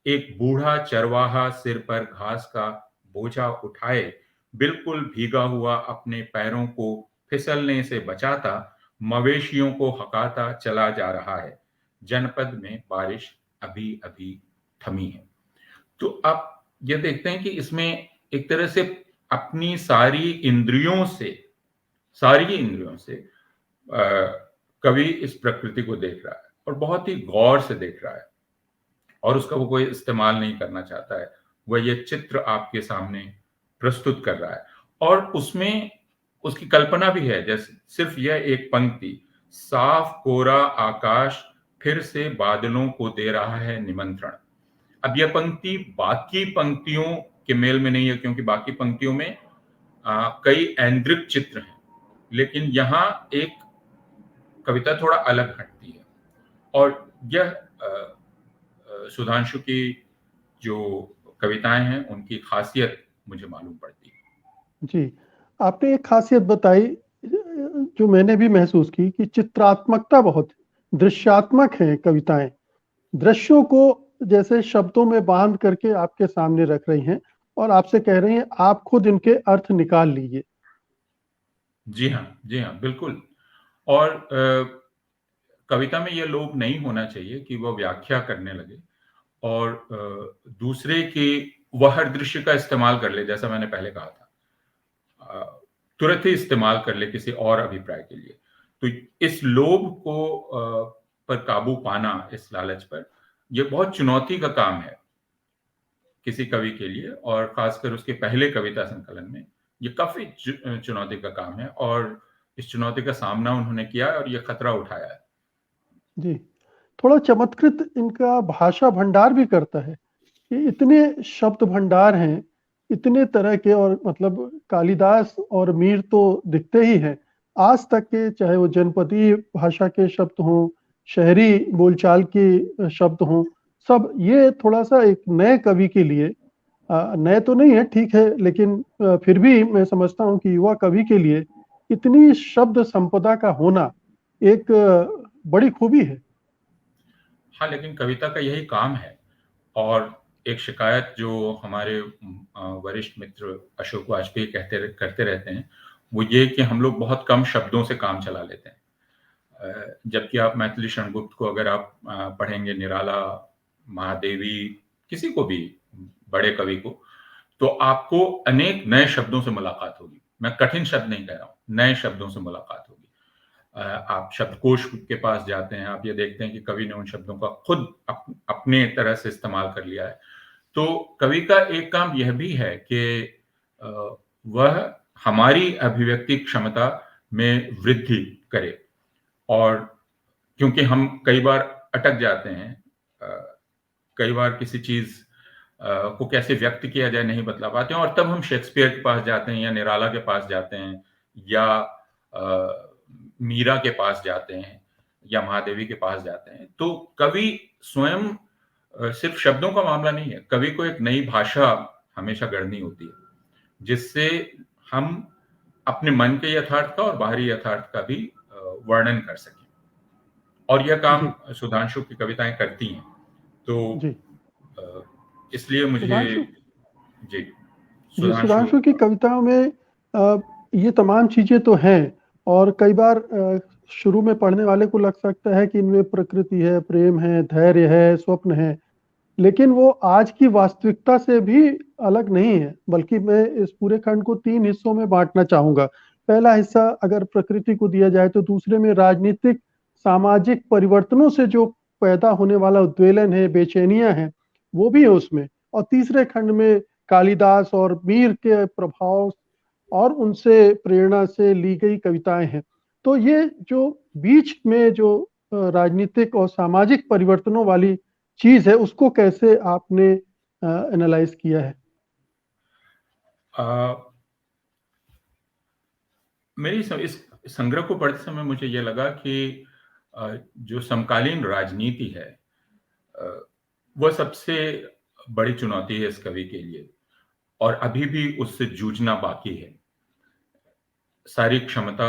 एक बूढ़ा चरवाहा सिर पर घास का बोझा उठाए बिल्कुल भीगा हुआ अपने पैरों को फिसलने से बचाता मवेशियों को हकाता चला जा रहा है, जनपद में बारिश अभी अभी थमी है। तो आप ये देखते हैं कि इसमें एक तरह से अपनी सारी इंद्रियों से कवि इस प्रकृति को देख रहा है, और बहुत ही गौर से देख रहा है, और उसका वो कोई इस्तेमाल नहीं करना चाहता है। वह ये चित्र आपके सामने प्रस्तुत कर रहा है, और उसमें उसकी कल्पना भी है। जैसे सिर्फ यह एक पंक्ति, साफ कोरा आकाश फिर से बादलों को दे रहा है निमंत्रण। अब यह पंक्ति बाकी पंक्तियों के मेल में नहीं है, क्योंकि बाकी पंक्तियों में कई ऐन्द्रिक चित्र हैं, लेकिन यहाँ एक कविता थोड़ा अलग हटती है, और यह सुधांशु की जो कविताएं हैं उनकी खासियत मुझे मालूम पड़ती है। जी, आपने एक खासियत बताई जो मैंने भी महसूस की कि चित्रात्मकता बहुत दृश्यात्मक है कविताएं, दृश्यों को जैसे शब्दों में बांध करके आपके सामने रख रही हैं और आपसे कह रही हैं आप खुद इनके अर्थ निकाल लीजिए। जी हाँ, बिल्कुल। और कविता में यह लोभ नहीं होना चाहिए कि वह व्याख्या करने लगे और दूसरे के वह हर दृश्य का इस्तेमाल कर ले, जैसा मैंने पहले कहा था, तुरंत ही इस्तेमाल कर ले किसी और अभिप्राय के लिए। तो इस लोभ को पर काबू पाना, इस लालच पर, यह बहुत चुनौती का काम है किसी कवि के लिए, और खासकर उसके पहले कविता संकलन में ये काफी चुनौती का काम है, और इस चुनौती का सामना उन्होंने किया और ये खतरा उठाया है। जी, थोड़ा चमत्कृत इनका भाषा भंडार भी करता है कि इतने शब्द भंडार हैं, इतने तरह के, और मतलब कालिदास और मीर तो दिखते ही हैं आज तक के, चाहे वो जनपदीय भाषा के शब्द हों, शहरी बोलचाल के शब्द हों, सब ये थोड़ा सा एक नए कवि के लिए, नए तो नहीं है ठीक है, लेकिन फिर भी मैं समझता हूँ कि युवा कवि के लिए इतनी शब्द संपदा का होना एक बड़ी खूबी है। हाँ, लेकिन कविता का यही काम है, और एक शिकायत जो हमारे वरिष्ठ मित्र अशोक वाजपेयी करते रहते हैं, वो ये कि हम लोग बहुत कम शब्दों से काम चला लेते हैं। जबकि आप मैथिली शरण गुप्त को अगर आप पढ़ेंगे, निराला, महादेवी, किसी को भी, बड़े कवि को, तो आपको अनेक नए शब्दों से मुलाकात होगी। मैं कठिन शब्द नहीं कह रहा हूँ, नए शब्दों से मुलाकात होगी। आप शब्दकोश के पास जाते हैं, आप ये देखते हैं कि कवि ने उन शब्दों का खुद अपने तरह से इस्तेमाल कर लिया है। तो कवि का एक काम यह भी है कि वह हमारी अभिव्यक्ति क्षमता में वृद्धि करे, और क्योंकि हम कई बार अटक जाते हैं, कई बार किसी चीज को कैसे व्यक्त किया जाए नहीं बतला पाते हैं, और तब हम शेक्सपियर के पास जाते हैं या निराला के पास जाते हैं या मीरा के पास जाते हैं या महादेवी के पास जाते हैं। तो कवि स्वयं सिर्फ शब्दों का मामला नहीं है, कवि को एक नई भाषा हमेशा गढ़नी होती है, जिससे हम अपने मन के यथार्थ का और बाहरी यथार्थ का भी वर्णन कर सकें। और यह काम सुधांशु की कविताएं करती हैं। तो इसलिए मुझे जी सुधांशु की कविताओं में ये तमाम चीजें तो हैं, और कई बार शुरू में पढ़ने वाले को लग सकता है कि इनमें प्रकृति है, प्रेम है, धैर्य है, स्वप्न है, लेकिन वो आज की वास्तविकता से भी अलग नहीं है। बल्कि मैं इस पूरे खंड को 3 हिस्सों में बांटना चाहूंगा। पहला हिस्सा अगर प्रकृति को दिया जाए तो दूसरे में राजनीतिक सामाजिक परिवर्तनों से जो पैदा होने वाला उद्वेलन है, बेचैनियां हैं, वो भी है उसमें। और तीसरे खंड में कालिदास और मीर के प्रभाव और उनसे प्रेरणा से ली गई कविताएं हैं। तो ये जो बीच में जो राजनीतिक और सामाजिक परिवर्तनों वाली चीज है, उसको कैसे आपने एनालाइज किया है? मेरी इस संग्रह को पढ़ते समय मुझे यह लगा कि जो समकालीन राजनीति है, वह सबसे बड़ी चुनौती है इस कवि के लिए, और अभी भी उससे जूझना बाकी है। सारी क्षमता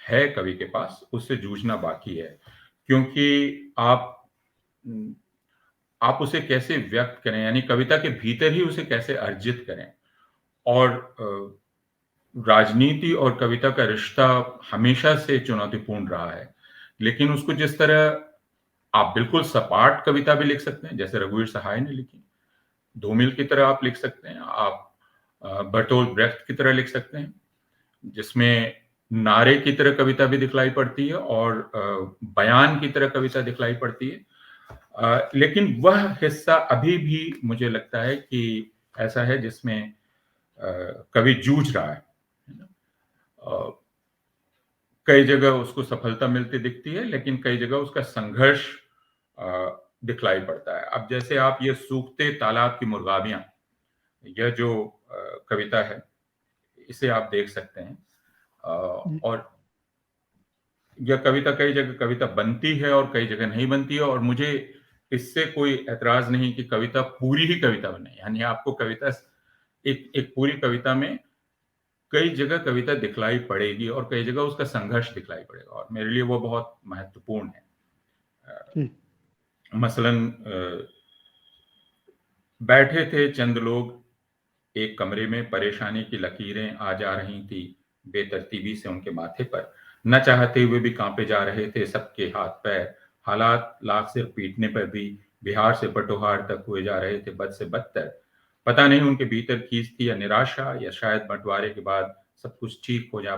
है कवि के पास, उससे जूझना बाकी है, क्योंकि आप उसे कैसे व्यक्त करें, यानी कविता के भीतर ही उसे कैसे अर्जित करें। और राजनीति और कविता का रिश्ता हमेशा से चुनौतीपूर्ण रहा है, लेकिन उसको जिस तरह आप बिल्कुल सपाट कविता भी लिख सकते हैं, जैसे रघुवीर सहाय ने लिखी, धूमिल की तरह आप लिख सकते हैं, आप बर्टोल्ट ब्रेख्ट की तरह लिख सकते हैं, जिसमें नारे की तरह कविता भी दिखलाई पड़ती है और बयान की तरह कविता दिखलाई पड़ती है। लेकिन वह हिस्सा अभी भी मुझे लगता है कि ऐसा है जिसमें कवि जूझ रहा है। कई जगह उसको सफलता मिलती दिखती है, लेकिन कई जगह उसका संघर्ष दिखलाई पड़ता है। अब जैसे आप ये सूखते तालाब की मुर्गाबियां, यह जो कविता है, इसे आप देख सकते हैं। और यह कविता कई जगह कविता बनती है और कई जगह नहीं बनती है, और मुझे इससे कोई ऐतराज नहीं कि कविता पूरी ही कविता बने। यानी आपको कविता एक पूरी कविता में कई जगह कविता दिखलाई पड़ेगी और कई जगह उसका संघर्ष दिखलाई पड़ेगा, और मेरे लिए वो बहुत महत्वपूर्ण है। मसलन बैठे थे चंद लोग एक कमरे में, परेशानी की लकीरें आ जा रही थी बेतरतीबी से उनके माथे पर, न चाहते हुए भी कांपे जा रहे थे सबके हाथ पैर, हालात लाख सिर पीटने पर भी बिहार से पटोहार तक हुए जा रहे थे बद से बदतर। पता नहीं उनके भीतर खींच थी या निराशा, या शायद बंटवारे के बाद सब कुछ ठीक हो जा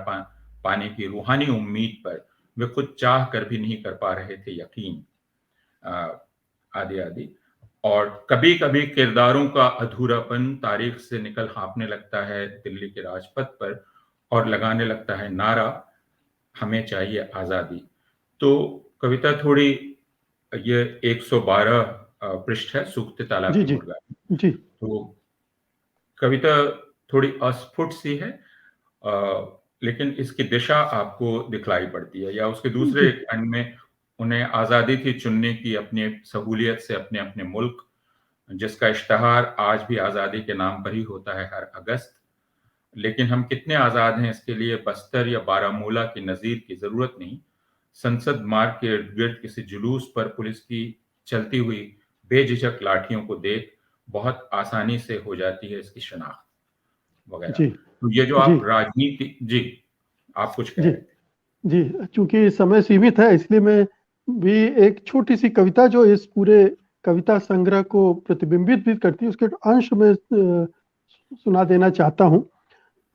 पाने की रूहानी उम्मीद पर वे खुद चाह कर भी नहीं कर पा रहे थे यकीन, आदि आदि। और कभी कभी किरदारों का अधूरापन तारीख से निकल हाँफने लगता है दिल्ली के राजपथ पर, और लगाने लगता है नारा, हमें चाहिए आजादी। तो कविता थोड़ी, ये 112 पृष्ठ है, सूखते तालाब की मुर्गाबियां। तो कविता थोड़ी अस्फुट सी है, लेकिन इसकी दिशा आपको दिखलाई पड़ती है। या उसके दूसरे खंड में उन्हें आजादी थी चुनने की अपनी सहूलियत से अपने अपने मुल्क, जिसका इश्तहार आज भी आजादी के नाम पर ही होता है हर अगस्त। लेकिन हम कितने आजाद हैं इसके लिए बस्तर या बारामूला की नजीर की जरूरत नहीं। संसद मार्ग के इर्द गिर्द किसी जुलूस पर पुलिस की चलती हुई बेझिझक लाठियों को देख बहुत आसानी से हो जाती है इसकी शनाख्त वगैरह। जी तो ये जो जी आप राजनीति, जी आप कुछ कह जी रहे थे। जी, चूंकि समय सीमित है इसलिए मैं भी एक छोटी सी कविता जो इस पूरे कविता संग्रह को प्रतिबिंबित भी करती है उसके अंश में सुना देना चाहता हूं।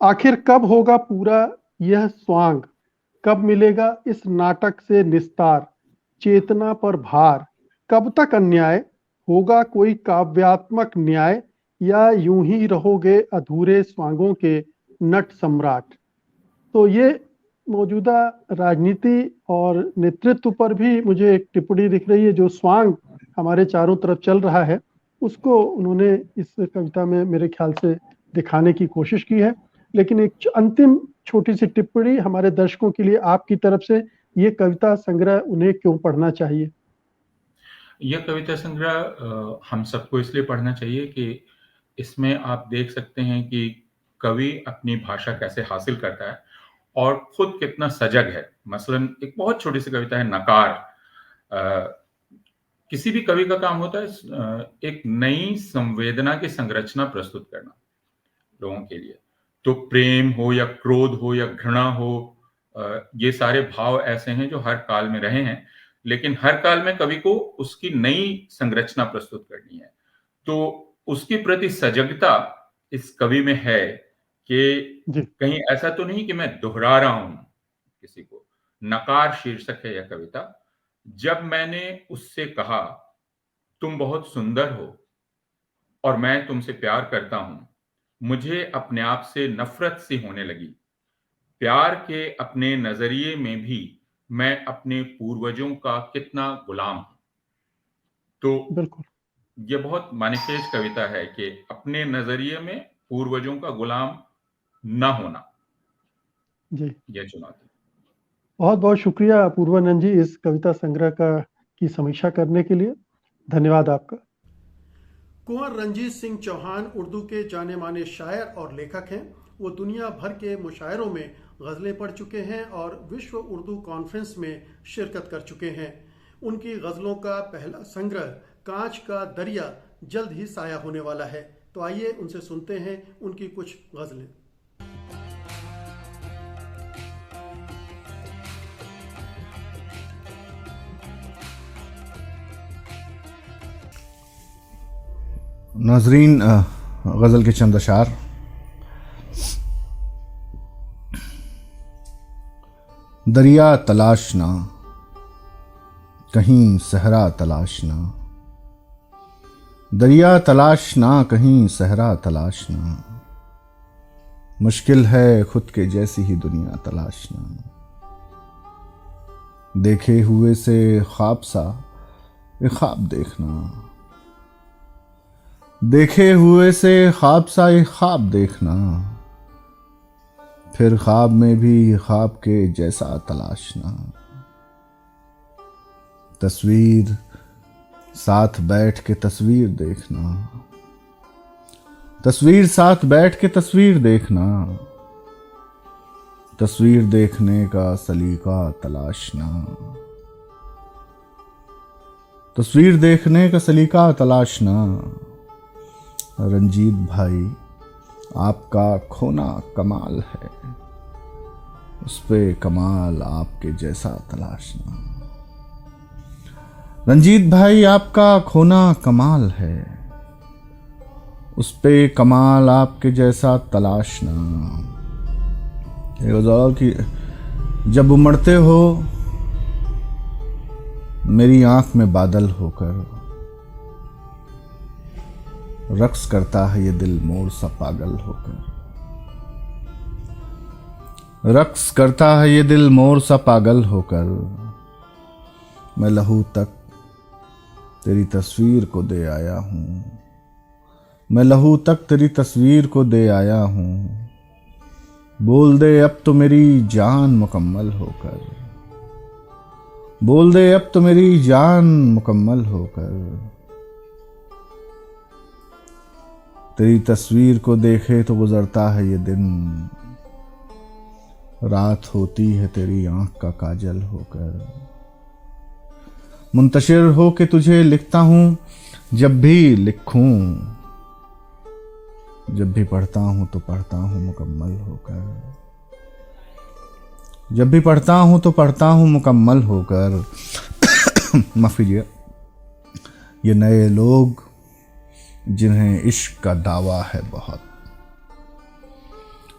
आखिर कब होगा पूरा यह स्वांग, कब मिलेगा इस नाटक से निस्तार, चेतना पर भार, कब तक अन्याय, होगा कोई काव्यात्मक न्याय, या यूं ही रहोगे अधूरे स्वांगों के नट सम्राट। तो ये मौजूदा राजनीति और नेतृत्व पर भी मुझे एक टिप्पणी दिख रही है। जो स्वांग हमारे चारों तरफ चल रहा है उसको उन्होंने इस कविता में मेरे ख्याल से दिखाने की कोशिश की है। लेकिन एक अंतिम छोटी सी टिप्पणी हमारे दर्शकों के लिए आपकी तरफ से, ये कविता संग्रह उन्हें क्यों पढ़ना चाहिए? यह कविता संग्रह हम सबको इसलिए पढ़ना चाहिए कि इसमें आप देख सकते हैं कि कवि अपनी भाषा कैसे हासिल करता है और खुद कितना सजग है। मसलन एक बहुत छोटी सी कविता है नकार। किसी भी कवि का काम होता है एक नई संवेदना की संरचना प्रस्तुत करना लोगों के लिए। तो प्रेम हो या क्रोध हो या घृणा हो, ये सारे भाव ऐसे हैं जो हर काल में रहे हैं, लेकिन हर काल में कवि को उसकी नई संरचना प्रस्तुत करनी है। तो उसके प्रति सजगता इस कवि में है कि जी कहीं ऐसा तो नहीं कि मैं दोहरा रहा हूं किसी को। नकार शीर्षक है यह कविता। जब मैंने उससे कहा तुम बहुत सुंदर हो और मैं तुमसे प्यार करता हूं, मुझे अपने आप से नफरत सी होने लगी। प्यार के अपने नजरिए में भी मैं अपने पूर्वजों का कितना गुलाम हूं। तो बिल्कुल। ये बहुत मानिखेज कविता है कि अपने नजरिए में पूर्वजों का गुलाम न होना, जी यह चुनौती। बहुत बहुत शुक्रिया पूर्वानंद जी इस कविता संग्रह का की समीक्षा करने के लिए। धन्यवाद आपका। कुंवर रंजीत सिंह चौहान उर्दू के जाने माने शायर और लेखक हैं। वो दुनिया भर के मुशायरों में गज़लें पढ़ चुके हैं और विश्व उर्दू कॉन्फ्रेंस में शिरकत कर चुके हैं। उनकी गज़लों का पहला संग्रह कांच का दरिया जल्द ही साया होने वाला है। तो आइए उनसे सुनते हैं उनकी कुछ गज़लें। नाजरीन, गज़ल के चंद अशार। दरिया तलाशना कहीं सहरा तलाशना, दरिया तलाशना कहीं सहरा तलाशना, मुश्किल है खुद के जैसी ही दुनिया तलाशना। देखे हुए से ख्वाब सा एक ख्वाब देखना, देखे हुए से ख्वाब सा एक ख्वाब देखना, फिर ख्वाब में भी ख्वाब के जैसा तलाशना। तस्वीर साथ बैठ के तस्वीर देखना, तस्वीर साथ बैठ के तस्वीर देखना, तस्वीर देखने का सलीका तलाशना, तस्वीर देखने का सलीका तलाशना। रंजीत भाई, आपका खोना कमाल है, उस पे कमाल आपके जैसा तलाशना। रंजीत भाई, आपका खोना कमाल है, उस पे कमाल आपके जैसा तलाशना। ये गज़ल कि जब उमड़ते हो मेरी आंख में बादल होकर, रक्स करता है ये दिल मोर सा पागल होकर, रक्स करता है ये दिल मोर सा पागल होकर। मैं लहू तक तेरी तस्वीर को दे आया हूँ, मैं लहू तक तेरी तस्वीर को दे आया हूँ। बोल दे अब तो मेरी जान मुकम्मल होकर, बोल दे अब तो मेरी जान मुकम्मल होकर। तेरी तस्वीर को देखे तो गुजरता है ये दिन, रात होती है तेरी आंख का काजल होकर। मुंतशिर हो के तुझे लिखता हूँ, जब भी लिखूं जब भी पढ़ता हूँ तो पढ़ता हूँ मुकम्मल होकर, जब भी पढ़ता हूँ तो पढ़ता हूँ मुकम्मल होकर। माफ़ कीजिए। ये नए लोग जिन्हें इश्क का दावा है बहुत,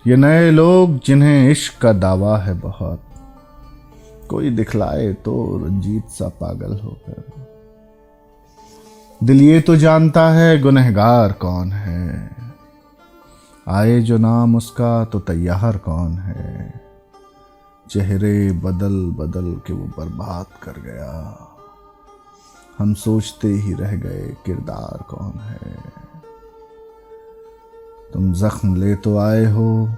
ये नए लोग जिन्हें इश्क का दावा है बहुत, कोई दिखलाए तो रंजीत सा पागल होकर। दिल ये तो जानता है गुनहगार कौन है, आए जो नाम उसका तो तैयार कौन है। चेहरे बदल बदल के वो बर्बाद कर गया, हम सोचते ही रह गए किरदार कौन है। तुम जख्म ले तो आए हो,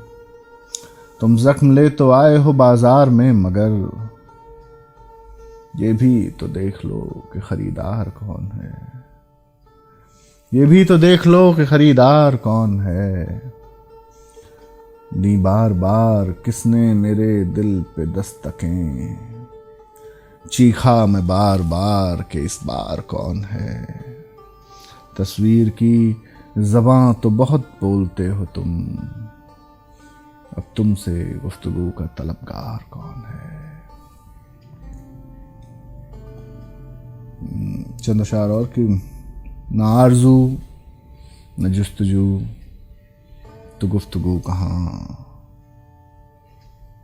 तुम जख्म ले तो आए हो बाजार में, मगर ये भी तो देख लो कि खरीदार कौन है, ये भी तो देख लो कि खरीदार कौन है। दी बार बार किसने मेरे दिल पे दस्तकें, चीखा मैं बार बार कि इस बार कौन है। तस्वीर की ज़बां तो बहुत बोलते हो तुम, अब तुमसे गुफ्तगू का तलबगार कौन है। चंद अशार और कि ना आरज़ू न जुस्तजू तो गुफ्तगू कहाँ,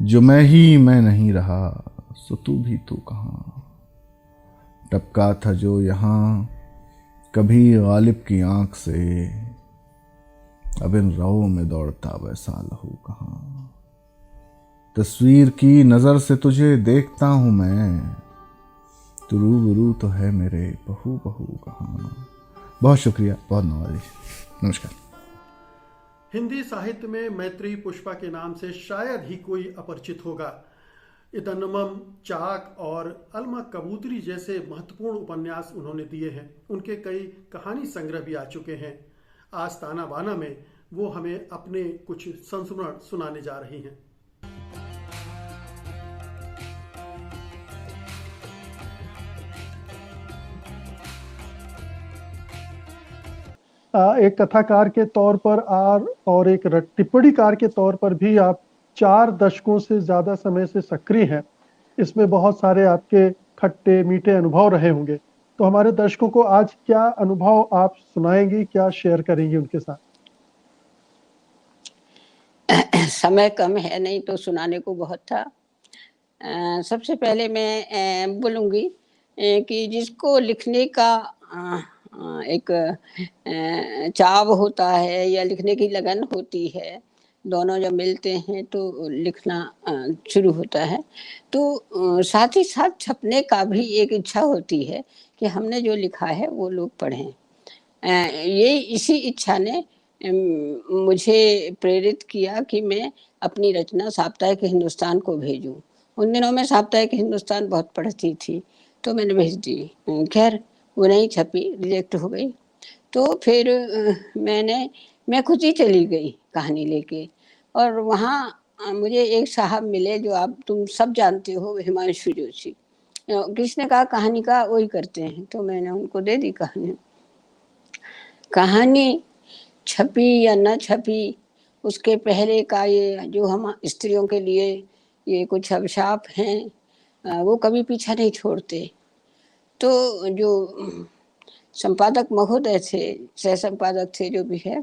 जो मैं ही मैं नहीं रहा सो तू भी तू कहाँ। टपका था जो यहाँ कभी गालिब की आंख से, अब इन राहों में दौड़ता वैसा लहू कहाँ। तस्वीर की नज़र से तुझे देखता हूँ मैं, तू रूबरू तो है मेरे बहू बहू कहाँ। बहुत शुक्रिया, बहुत नवाजिश, नमस्कार। हिंदी साहित्य में मैत्री पुष्पा के नाम से शायद ही कोई अपरिचित होगा। इतनमम, चाक और अलमा कबूतरी जैसे महत्वपूर्ण उपन्यास उन्होंने दिए हैं। उनके कई कहानी संग्रह भी आ चुके हैं। आज ताना बाना में वो हमें अपने कुछ संस्मरण सुनाने जा रही हैं। एक कथाकार के तौर पर और एक टिप्पणीकार के तौर पर भी आप 4 दशकों से ज्यादा समय से सक्रिय हैं। इसमें बहुत सारे आपके खट्टे मीठे अनुभव रहे होंगे, तो हमारे दर्शकों को आज क्या अनुभव आप सुनाएंगी, क्या शेयर करेंगी उनके साथ? समय कम है, नहीं तो सुनाने को बहुत था। सबसे पहले मैं बोलूँगी कि जिसको लिखने का एक चाव होता है या लिखने की लगन होती है, दोनों जब मिलते हैं तो लिखना शुरू होता है। तो साथ ही साथ छपने का भी एक इच्छा होती है कि हमने जो लिखा है वो लोग पढ़ें। ये इसी इच्छा ने मुझे प्रेरित किया कि मैं अपनी रचना साप्ताहिक हिंदुस्तान को भेजूं। उन दिनों में साप्ताहिक हिंदुस्तान बहुत पढ़ती थी, तो मैंने भेज दी। खैर वो नहीं छपी, रिजेक्ट हो गई। तो फिर मैं खुद ही चली गई कहानी लेके, और वहाँ मुझे एक साहब मिले जो तुम सब जानते हो, हिमांशु जोशी। किसने कहा कहानी का वही करते हैं, तो मैंने उनको दे दी कहानी। कहानी छपी या न छपी, उसके पहले का ये जो हम स्त्रियों के लिए ये कुछ अभिशाप हैं, वो कभी पीछा नहीं छोड़ते। तो जो संपादक महोदय थे, सह संपादक थे जो भी है,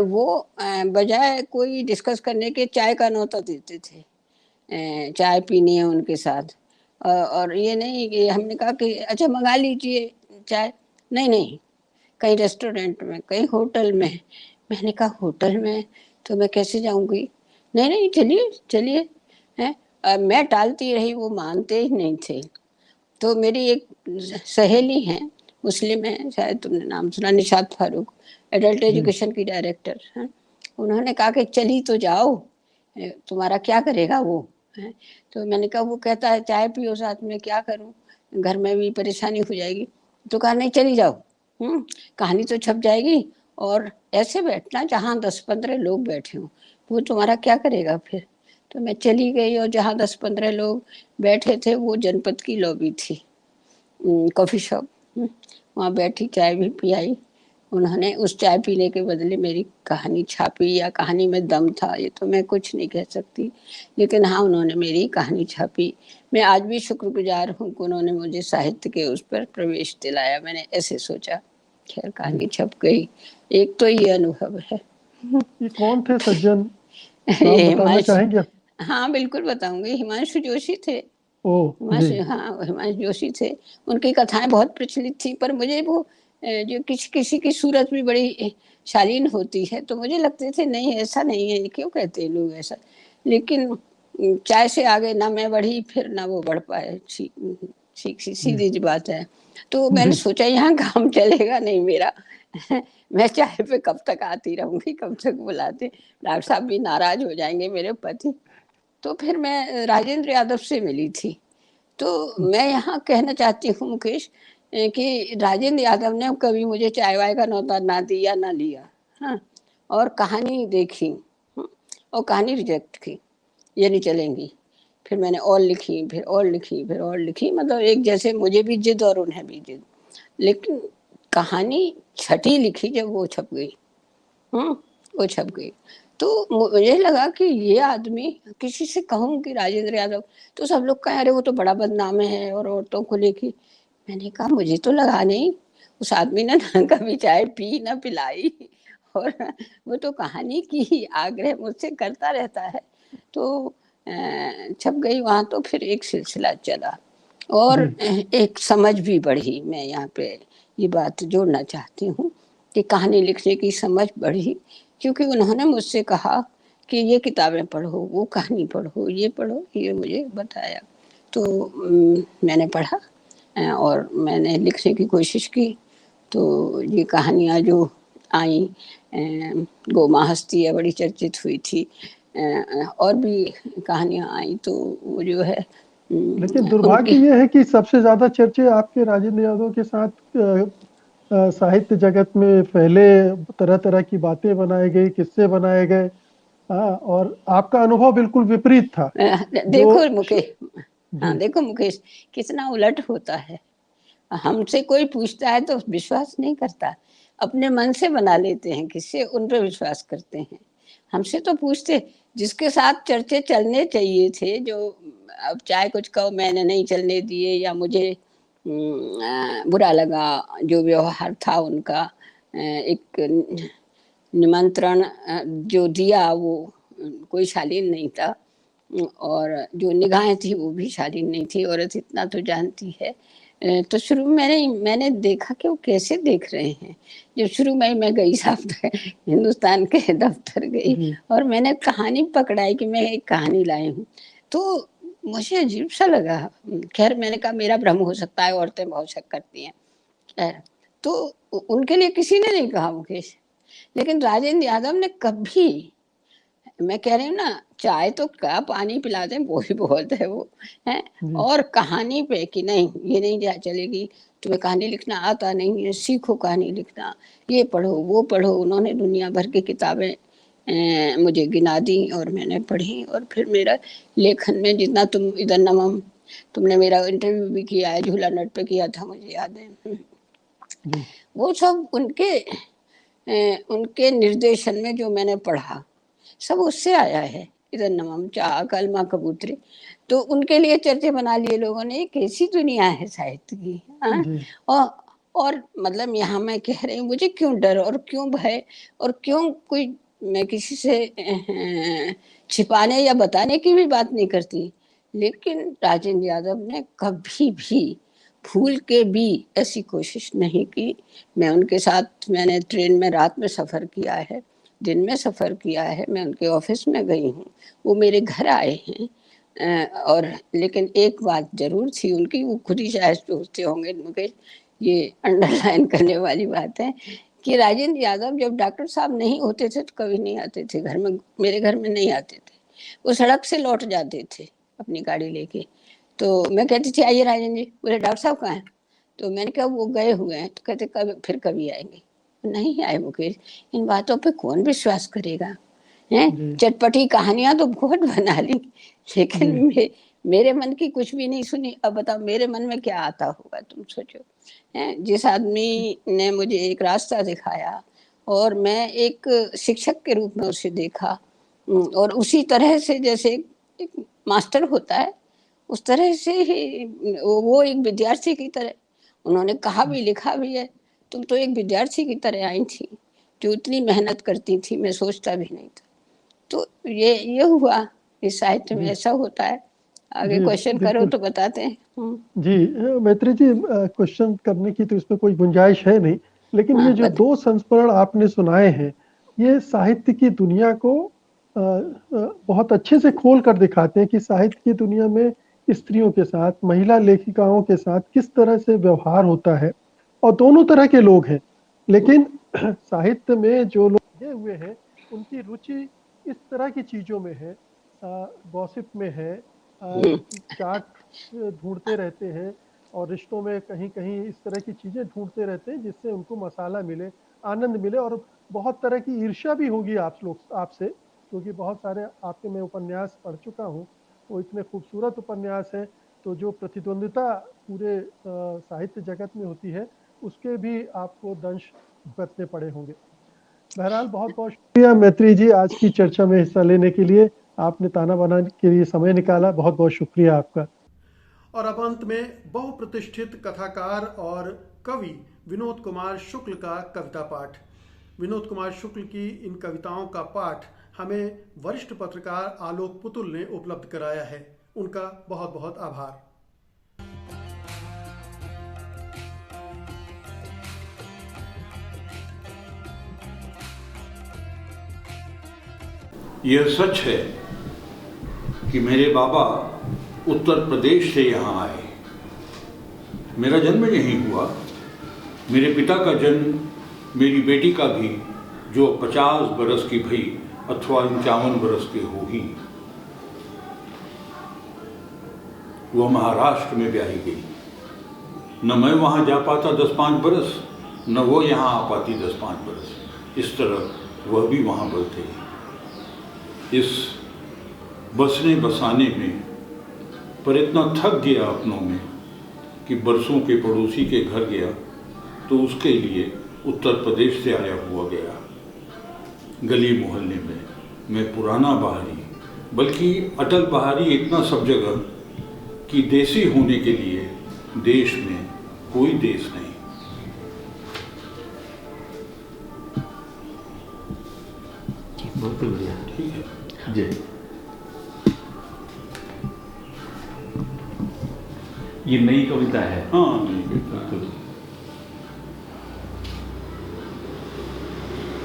वो बजाय कोई डिस्कस करने के चाय का न्योता देते थे। चाय पीनी है उनके साथ, और ये नहीं कि हमने कहा कि अच्छा मंगा लीजिए चाय, नहीं नहीं, कहीं रेस्टोरेंट में, कहीं होटल में। मैंने कहा होटल में तो मैं कैसे जाऊंगी, नहीं नहीं चलिए चलिए हैं। मैं टालती रही, वो मानते ही नहीं थे। तो मेरी एक सहेली है, मुस्लिम है, शायद तुमने नाम सुना, निशात फारूक, एडल्ट एजुकेशन की डायरेक्टर हैं। उन्होंने कहा कि चली तो जाओ, तुम्हारा क्या करेगा वो है। तो मैंने कहा वो कहता है चाय पियो साथ में, क्या करूं, घर में भी परेशानी हो जाएगी। तो कहा नहीं चली जाओ, कहानी तो छप जाएगी, और ऐसे बैठना जहाँ 10-15 लोग बैठे हों, वो तुम्हारा क्या करेगा फिर। तो मैं चली गई, और जहाँ 10-15 लोग बैठे थे वो जनपद की लॉबी थी, कॉफ़ी शॉप, वहाँ बैठी, चाय भी पियाई। उन्होंने उस चाय पीने के बदले मेरी कहानी छापी, या कहानी में दम था ये तो मैं कुछ नहीं कह सकती, लेकिन हाँ उन्होंने मेरी कहानी छापी। मैं आज भी शुक्रगुजार हूँ कि उन्होंने मुझे साहित्य के उस पर प्रवेश दिलाया, मैंने ऐसे सोचा। खैर कहानी छप गई। एक तो ये अनुभव है। ये कौन थे सज्जन, ये नाम बताना हिमांशु, चाहेंगे आप? हाँ बिल्कुल बताऊंगी, हिमांशु जोशी थे। ओह जी। हिमांशु, हाँ हिमांशु जोशी थे। उनकी कथाएं बहुत प्रचलित थी, पर मुझे वो जो किसी किसी की सूरत भी बड़ी शालीन होती है, तो मुझे लगते थे नहीं ऐसा नहीं है, क्यों कहते हैं लोग ऐसा। लेकिन चाय से आगे ना मैं बढ़ी, फिर ना वो बढ़ पाए। सीधी सी बात है। तो मैंने सोचा यहाँ काम चलेगा नहीं मेरा। मैं चाय पे कब तक आती रहूंगी, कब तक बुलाते, डॉक्टर साहब भी नाराज हो जाएंगे मेरे पति। तो फिर मैं राजेंद्र यादव से मिली थी। तो मैं यहाँ कहना चाहती हूँ मुकेश, कि राजेंद्र यादव ने कभी मुझे चाय वाय का न्योता ना दिया ना लिया। हाँ, और कहानी देखी, और कहानी रिजेक्ट की, ये नहीं चलेंगी। फिर मैंने और लिखी, फिर और लिखी, फिर और लिखी, मतलब एक जैसे मुझे भी जिद और उन्हें भी जिद। लेकिन कहानी छठी लिखी जब वो छप गई, वो छप गई, तो मुझे लगा कि ये आदमी, किसी से कहूँ कि राजेंद्र यादव, तो सब लोग कहें अरे वो तो बड़ा बदनाम है और औरतों को लेके। मैंने कहा मुझे तो लगा नहीं, उस आदमी ने ना कभी चाय पी ना पिलाई, और वो तो कहानी की आग्रह मुझसे करता रहता है। तो छप गई वहाँ, तो फिर एक सिलसिला चला और एक समझ भी बढ़ी। मैं यहाँ पे ये बात जोड़ना चाहती हूँ कि कहानी लिखने की समझ बढ़ी, क्योंकि उन्होंने मुझसे कहा कि ये किताबें पढ़ो, वो कहानी पढ़ो, ये पढ़ो, ये मुझे बताया। तो मैंने पढ़ा और मैंने लिखने की कोशिश की। तो ये कहानियाँ जो आई, गोमा हस्ती है बड़ी चर्चित हुई थी, और भी कहानियाँ आई, तो वो जो है लेकिन दुर्भाग्य ये है कि सबसे ज्यादा चर्चे आपके राजेंद्र यादव के साथ साहित्य जगत में फैले, तरह तरह की बातें बनाई गई, किस्से बनाए गए। और आपका अनुभव बिल्कुल विपरीत था। देखो मुकेश, हाँ देखो मुकेश, कितना उलट होता है। हमसे कोई पूछता है तो विश्वास नहीं करता, अपने मन से बना लेते हैं किससे, उन पर विश्वास करते हैं। हमसे तो पूछते, जिसके साथ चर्चे चलने चाहिए थे, जो अब चाहे कुछ कहो मैंने नहीं चलने दिए, या मुझे बुरा लगा जो व्यवहार था उनका, एक निमंत्रण जो दिया वो कोई शालीन नहीं था, और जो निगाहें थी वो भी शालीन नहीं थी। औरत इतना तो जानती है। तो शुरू में मैंने देखा कि वो कैसे देख रहे हैं। जब शुरू में मैं गई साहब हिंदुस्तान के दफ्तर गई और मैंने कहानी पकड़ाई कि मैं एक कहानी लाई हूँ, तो मुझे अजीब सा लगा। खैर मैंने कहा मेरा भ्रम हो सकता है, औरतें बहुत शक करती हैं। खैर, तो उनके लिए किसी ने नहीं कहा मुकेश, लेकिन राजेंद्र यादव ने कभी, मैं कह रही हूँ ना, चाय तो क्या पानी पिला दें वो ही बहुत है वो है। और कहानी पे कि नहीं ये नहीं जा चलेगी, तुम्हें कहानी लिखना आता नहीं है, सीखो कहानी लिखना, ये पढ़ो वो पढ़ो। उन्होंने दुनिया भर की किताबें मुझे गिना दी और मैंने पढ़ी। और फिर मेरा लेखन में जितना, तुम इधर नमम, तुमने मेरा इंटरव्यू भी किया है, झूला नट पे किया था, मुझे याद है। वो सब उनके निर्देशन में जो मैंने पढ़ा सब उससे आया है। इधर नमम, चाह, कलमा, कबूतरी, तो उनके लिए चर्चे बना लिए लोगों ने। एक ऐसी दुनिया है साहित्य की। और मतलब यहाँ मैं कह रही हूँ, मुझे क्यों डर और क्यों भय और क्यों कोई, मैं किसी से छिपाने या बताने की भी बात नहीं करती। लेकिन राजेंद्र यादव ने कभी भी भूल के भी ऐसी कोशिश नहीं की। मैं उनके साथ, मैंने ट्रेन में रात में सफ़र किया है, दिन में सफ़र किया है, मैं उनके ऑफिस में गई हूँ, वो मेरे घर आए हैं। और लेकिन एक बात जरूर थी उनकी, वो खुद ही शायद सोचते होंगे मुकेश, ये अंडरलाइन करने वाली बात है कि राजेंद्र यादव जब डॉक्टर साहब नहीं होते थे तो कभी नहीं आते थे घर में, मेरे घर में नहीं आते थे। वो सड़क से लौट जाते थे अपनी गाड़ी लेके। तो मैं कहती थी आइए राजेंद्र जी, बोले डॉक्टर साहब कहाँ हैं? तो मैंने कहा वो गए हुए हैं। तो कहते कभी फिर कभी आएंगे, नहीं आए मुकेश। इन बातों पे कौन विश्वास करेगा? हैं चटपटी कहानियां तो बहुत बना ली, लेकिन मेरे मन की कुछ भी नहीं सुनी। अब बताओ मेरे मन में क्या आता होगा, तुम सोचो। हैं, जिस आदमी ने मुझे एक रास्ता दिखाया और मैं एक शिक्षक के रूप में उसे देखा, और उसी तरह से जैसे एक मास्टर होता है उस तरह से ही वो एक विद्यार्थी की तरह, उन्होंने कहा भी लिखा भी है, तुम तो एक विद्यार्थी की तरह आई थी जो इतनी मेहनत करती थी, मैं सोचता भी नहीं था। तो ये हुआ, इस साहित्य में जी ऐसा होता है। आगे जी क्वेश्चन करो बिल्कुल। तो बताते हैं। जी मैत्री जी, क्वेश्चन करने की तो इसमें कोई गुंजाइश है नहीं, लेकिन हाँ ये जो बता। 2 संस्मरण आपने सुनाए हैं, ये साहित्य की दुनिया को बहुत अच्छे से खोल कर दिखाते हैं कि साहित्य की दुनिया में स्त्रियों के साथ, महिला लेखिकाओं के साथ किस तरह से व्यवहार होता है। और दोनों तरह के लोग हैं, लेकिन साहित्य में जो लोग लगे हुए हैं उनकी रुचि इस तरह की चीज़ों में है, गॉसिप में है, हम्म, चार्ट ढूंढते रहते हैं और रिश्तों में कहीं कहीं इस तरह की चीज़ें ढूंढते रहते हैं जिससे उनको मसाला मिले, आनंद मिले। और बहुत तरह की ईर्ष्या भी होगी आप लोग आपसे, क्योंकि बहुत सारे आपके मैं उपन्यास पढ़ चुका हूँ, वो इतने खूबसूरत उपन्यास हैं। तो जो प्रतिद्वंदिता पूरे साहित्य जगत में होती है उसके भी आपको दंश भुगतने पड़े होंगे। बहरहाल बहुत बहुत शुक्रिया मैत्री जी आज की चर्चा में हिस्सा लेने के लिए। आपने ताना बाना के लिए समय निकाला, बहुत बहुत शुक्रिया आपका। और अब अंत में बहुप्रतिष्ठित कथाकार और कवि विनोद कुमार शुक्ल का कविता पाठ। विनोद कुमार शुक्ल की इन कविताओं का पाठ हमें वरिष्ठ पत्रकार आलोक पुतुल ने उपलब्ध कराया है। उनका बहुत बहुत आभार। यह सच है कि मेरे बाबा उत्तर प्रदेश से यहाँ आए। मेरा जन्म यहीं हुआ। मेरे पिता का जन्म, मेरी बेटी का भी, जो 50 बरस की भई अथवा 51 बरस के हो ही, वह महाराष्ट्र में ब्याही गई। न मैं वहाँ जा पाता 10-5 बरस, न वो यहाँ आ पाती 10-5 बरस। इस तरह वह भी वहाँ बलते। इस बसने बसाने में पर इतना थक गया अपनों में कि बरसों के पड़ोसी के घर गया तो उसके लिए उत्तर प्रदेश से आया हुआ गया। गली मोहल्ले में मैं पुराना बहारी, बल्कि अटल बहारी इतना सब जगह कि देसी होने के लिए देश में कोई देश नहीं। बहुत बढ़िया, ठीक है जी। ये नई कविता है? हाँ, नहीं बिल्कुल।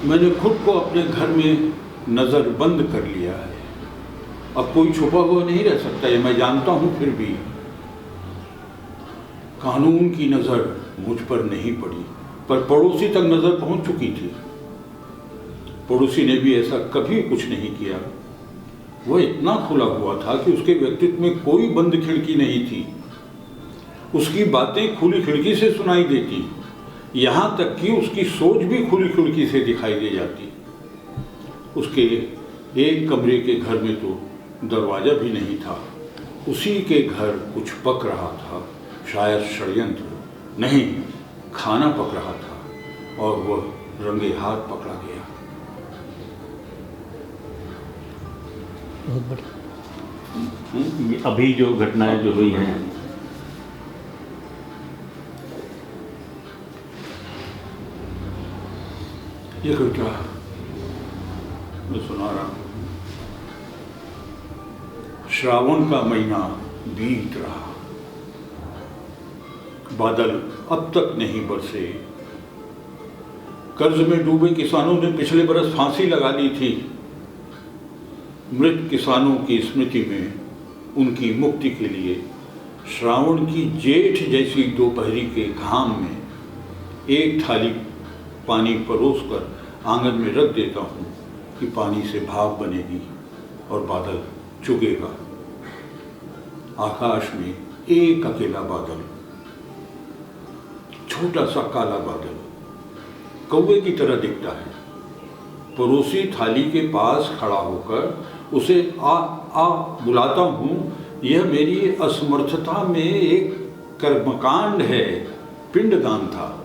मैंने खुद को अपने घर में नज़र बंद कर लिया है। अब कोई छुपा हुआ नहीं रह सकता, ये मैं जानता हूँ। फिर भी कानून की नज़र मुझ पर नहीं पड़ी, पर पड़ोसी तक नज़र पहुँच चुकी थी। पड़ोसी ने भी ऐसा कभी कुछ नहीं किया। वह इतना खुला हुआ था कि उसके व्यक्तित्व में कोई बंद खिड़की नहीं थी। उसकी बातें खुली खिड़की से सुनाई देती, यहाँ तक कि उसकी सोच भी खुली खिड़की से दिखाई दे जाती। उसके एक कमरे के घर में तो दरवाज़ा भी नहीं था। उसी के घर कुछ पक रहा था, शायद षड्यंत्र नहीं, खाना पक रहा था, और वह रंगे हाथ पकड़ा गया। बहुत बढ़िया। ये अभी जो घटनाएं जो हुई हैं, ये कविता मैं सुना रहा हूँ। श्रावण का महीना बीत रहा, बादल अब तक नहीं बरसे। कर्ज में डूबे किसानों ने पिछले बरस फांसी लगा ली थी। मृत किसानों की स्मृति में उनकी मुक्ति के लिए श्रावण की जेठ जैसी दोपहरी के घाम में एक थाली पानी परोसकर आंगन में रख देता हूँ कि पानी से भाप बनेगी और बादल चुगेगा। आकाश में एक अकेला बादल, छोटा सा काला बादल, कौवे की तरह दिखता है। पड़ोसी थाली के पास खड़ा होकर उसे आ आ बुलाता हूँ यह मेरी असमर्थता में एक कर्मकांड है, पिंडदान था।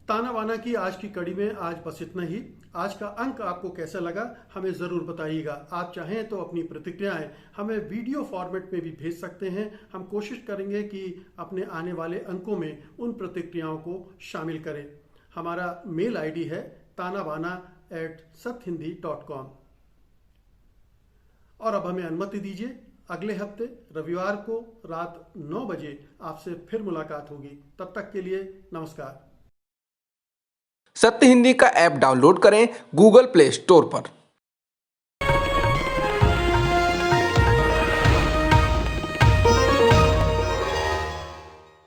ताना बाना की आज की कड़ी में आज बस इतना ही। आज का अंक आपको कैसा लगा हमें ज़रूर बताइएगा। आप चाहें तो अपनी प्रतिक्रियाएं हमें वीडियो फॉर्मेट में भी भेज सकते हैं। हम कोशिश करेंगे कि अपने आने वाले अंकों में उन प्रतिक्रियाओं को शामिल करें। हमारा मेल आईडी है tanabana@sathhindi.com। और अब हमें अनुमति दीजिए, अगले हफ्ते रविवार को रात 9 बजे आपसे फिर मुलाकात होगी। तब तक के लिए नमस्कार। सत्य हिंदी का ऐप डाउनलोड करें गूगल प्ले स्टोर पर।